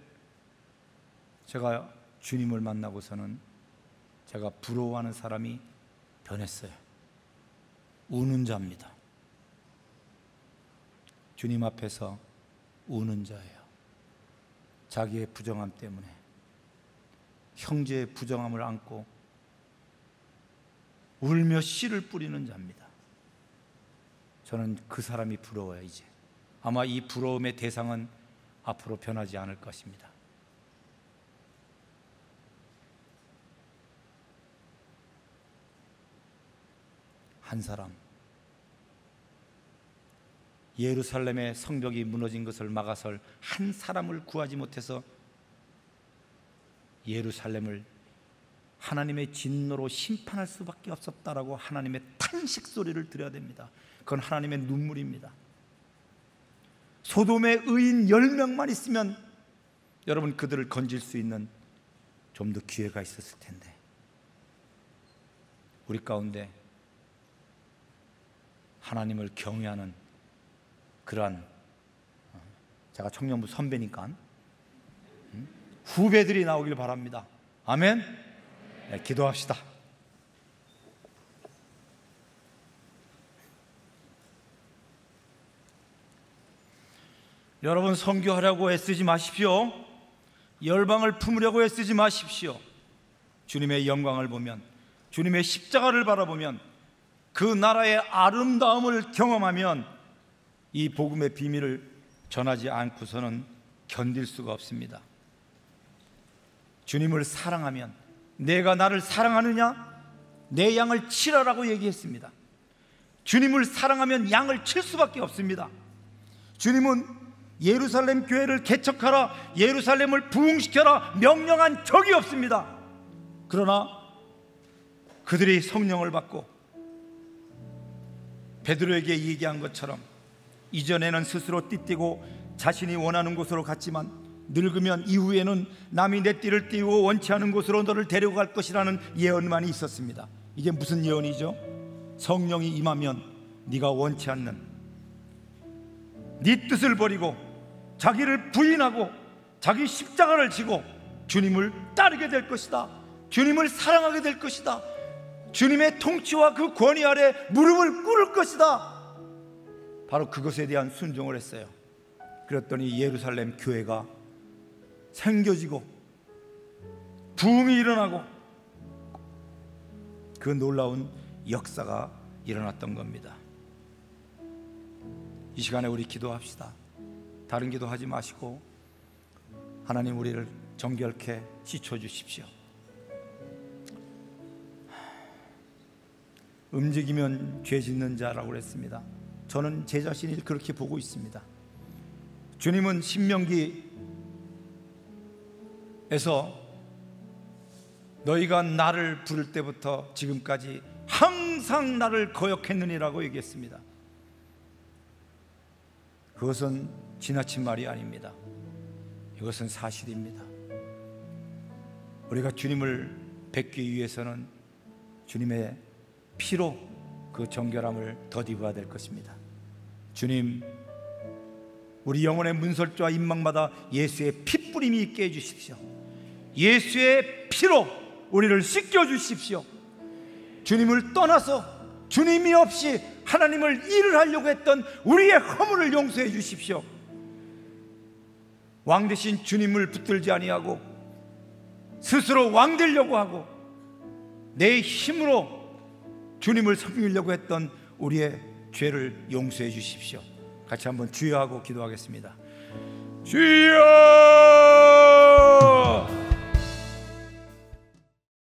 제가 주님을 만나고서는 제가 부러워하는 사람이 변했어요. 우는 자입니다. 주님 앞에서 우는 자예요. 자기의 부정함 때문에 형제의 부정함을 안고 울며 씨를 뿌리는 자입니다. 저는 그 사람이 부러워요. 이제 아마 이 부러움의 대상은 앞으로 변하지 않을 것입니다. 한 사람, 예루살렘의 성벽이 무너진 것을 막아설 한 사람을 구하지 못해서 예루살렘을 하나님의 진노로 심판할 수밖에 없었다라고 하나님의 탄식 소리를 들어야 됩니다. 그건 하나님의 눈물입니다. 소돔의 의인 10명만 있으면 여러분 그들을 건질 수 있는 좀 더 기회가 있었을 텐데, 우리 가운데 하나님을 경외하는 그러한, 제가 청년부 선배니까 후배들이 나오길 바랍니다. 아멘. 네, 기도합시다. 여러분, 선교하려고 애쓰지 마십시오. 열방을 품으려고 애쓰지 마십시오. 주님의 영광을 보면, 주님의 십자가를 바라보면, 그 나라의 아름다움을 경험하면 이 복음의 비밀을 전하지 않고서는 견딜 수가 없습니다. 주님을 사랑하면, 내가 나를 사랑하느냐? 내 양을 치라라고 얘기했습니다. 주님을 사랑하면 양을 칠 수밖에 없습니다. 주님은 예루살렘 교회를 개척하라, 예루살렘을 부흥시켜라 명령한 적이 없습니다. 그러나 그들이 성령을 받고 베드로에게 얘기한 것처럼 이전에는 스스로 띠띠고 자신이 원하는 곳으로 갔지만 늙으면 이후에는 남이 내 띠를 띠고 원치 않은 곳으로 너를 데리고 갈 것이라는 예언만이 있었습니다. 이게 무슨 예언이죠? 성령이 임하면 네가 원치 않는 네 뜻을 버리고 자기를 부인하고 자기 십자가를 지고 주님을 따르게 될 것이다. 주님을 사랑하게 될 것이다. 주님의 통치와 그 권위 아래 무릎을 꿇을 것이다. 바로 그것에 대한 순종을 했어요. 그랬더니 예루살렘 교회가 생겨지고 부흥이 일어나고 그 놀라운 역사가 일어났던 겁니다. 이 시간에 우리 기도합시다. 다른 기도하지 마시고 하나님, 우리를 정결케 씻어주십시오. 움직이면 죄 짓는 자라고 그랬습니다. 저는 제 자신을 그렇게 보고 있습니다. 주님은 신명기에서 너희가 나를 부를 때부터 지금까지 항상 나를 거역했느니라고 얘기했습니다. 그것은 지나친 말이 아닙니다. 이것은 사실입니다. 우리가 주님을 뵙기 위해서는 주님의 피로 그 정결함을 덧입어야 될 것입니다. 주님, 우리 영혼의 문설주와 임망마다 예수의 피뿌림이 있게 해주십시오. 예수의 피로 우리를 씻겨주십시오. 주님을 떠나서 주님이 없이 하나님을 일을 하려고 했던 우리의 허물을 용서해 주십시오. 왕 대신 주님을 붙들지 아니하고 스스로 왕 되려고 하고 내 힘으로 주님을 섬기려고 했던 우리의 죄를 용서해 주십시오. 같이 한번 주여 하고 기도하겠습니다. 주여,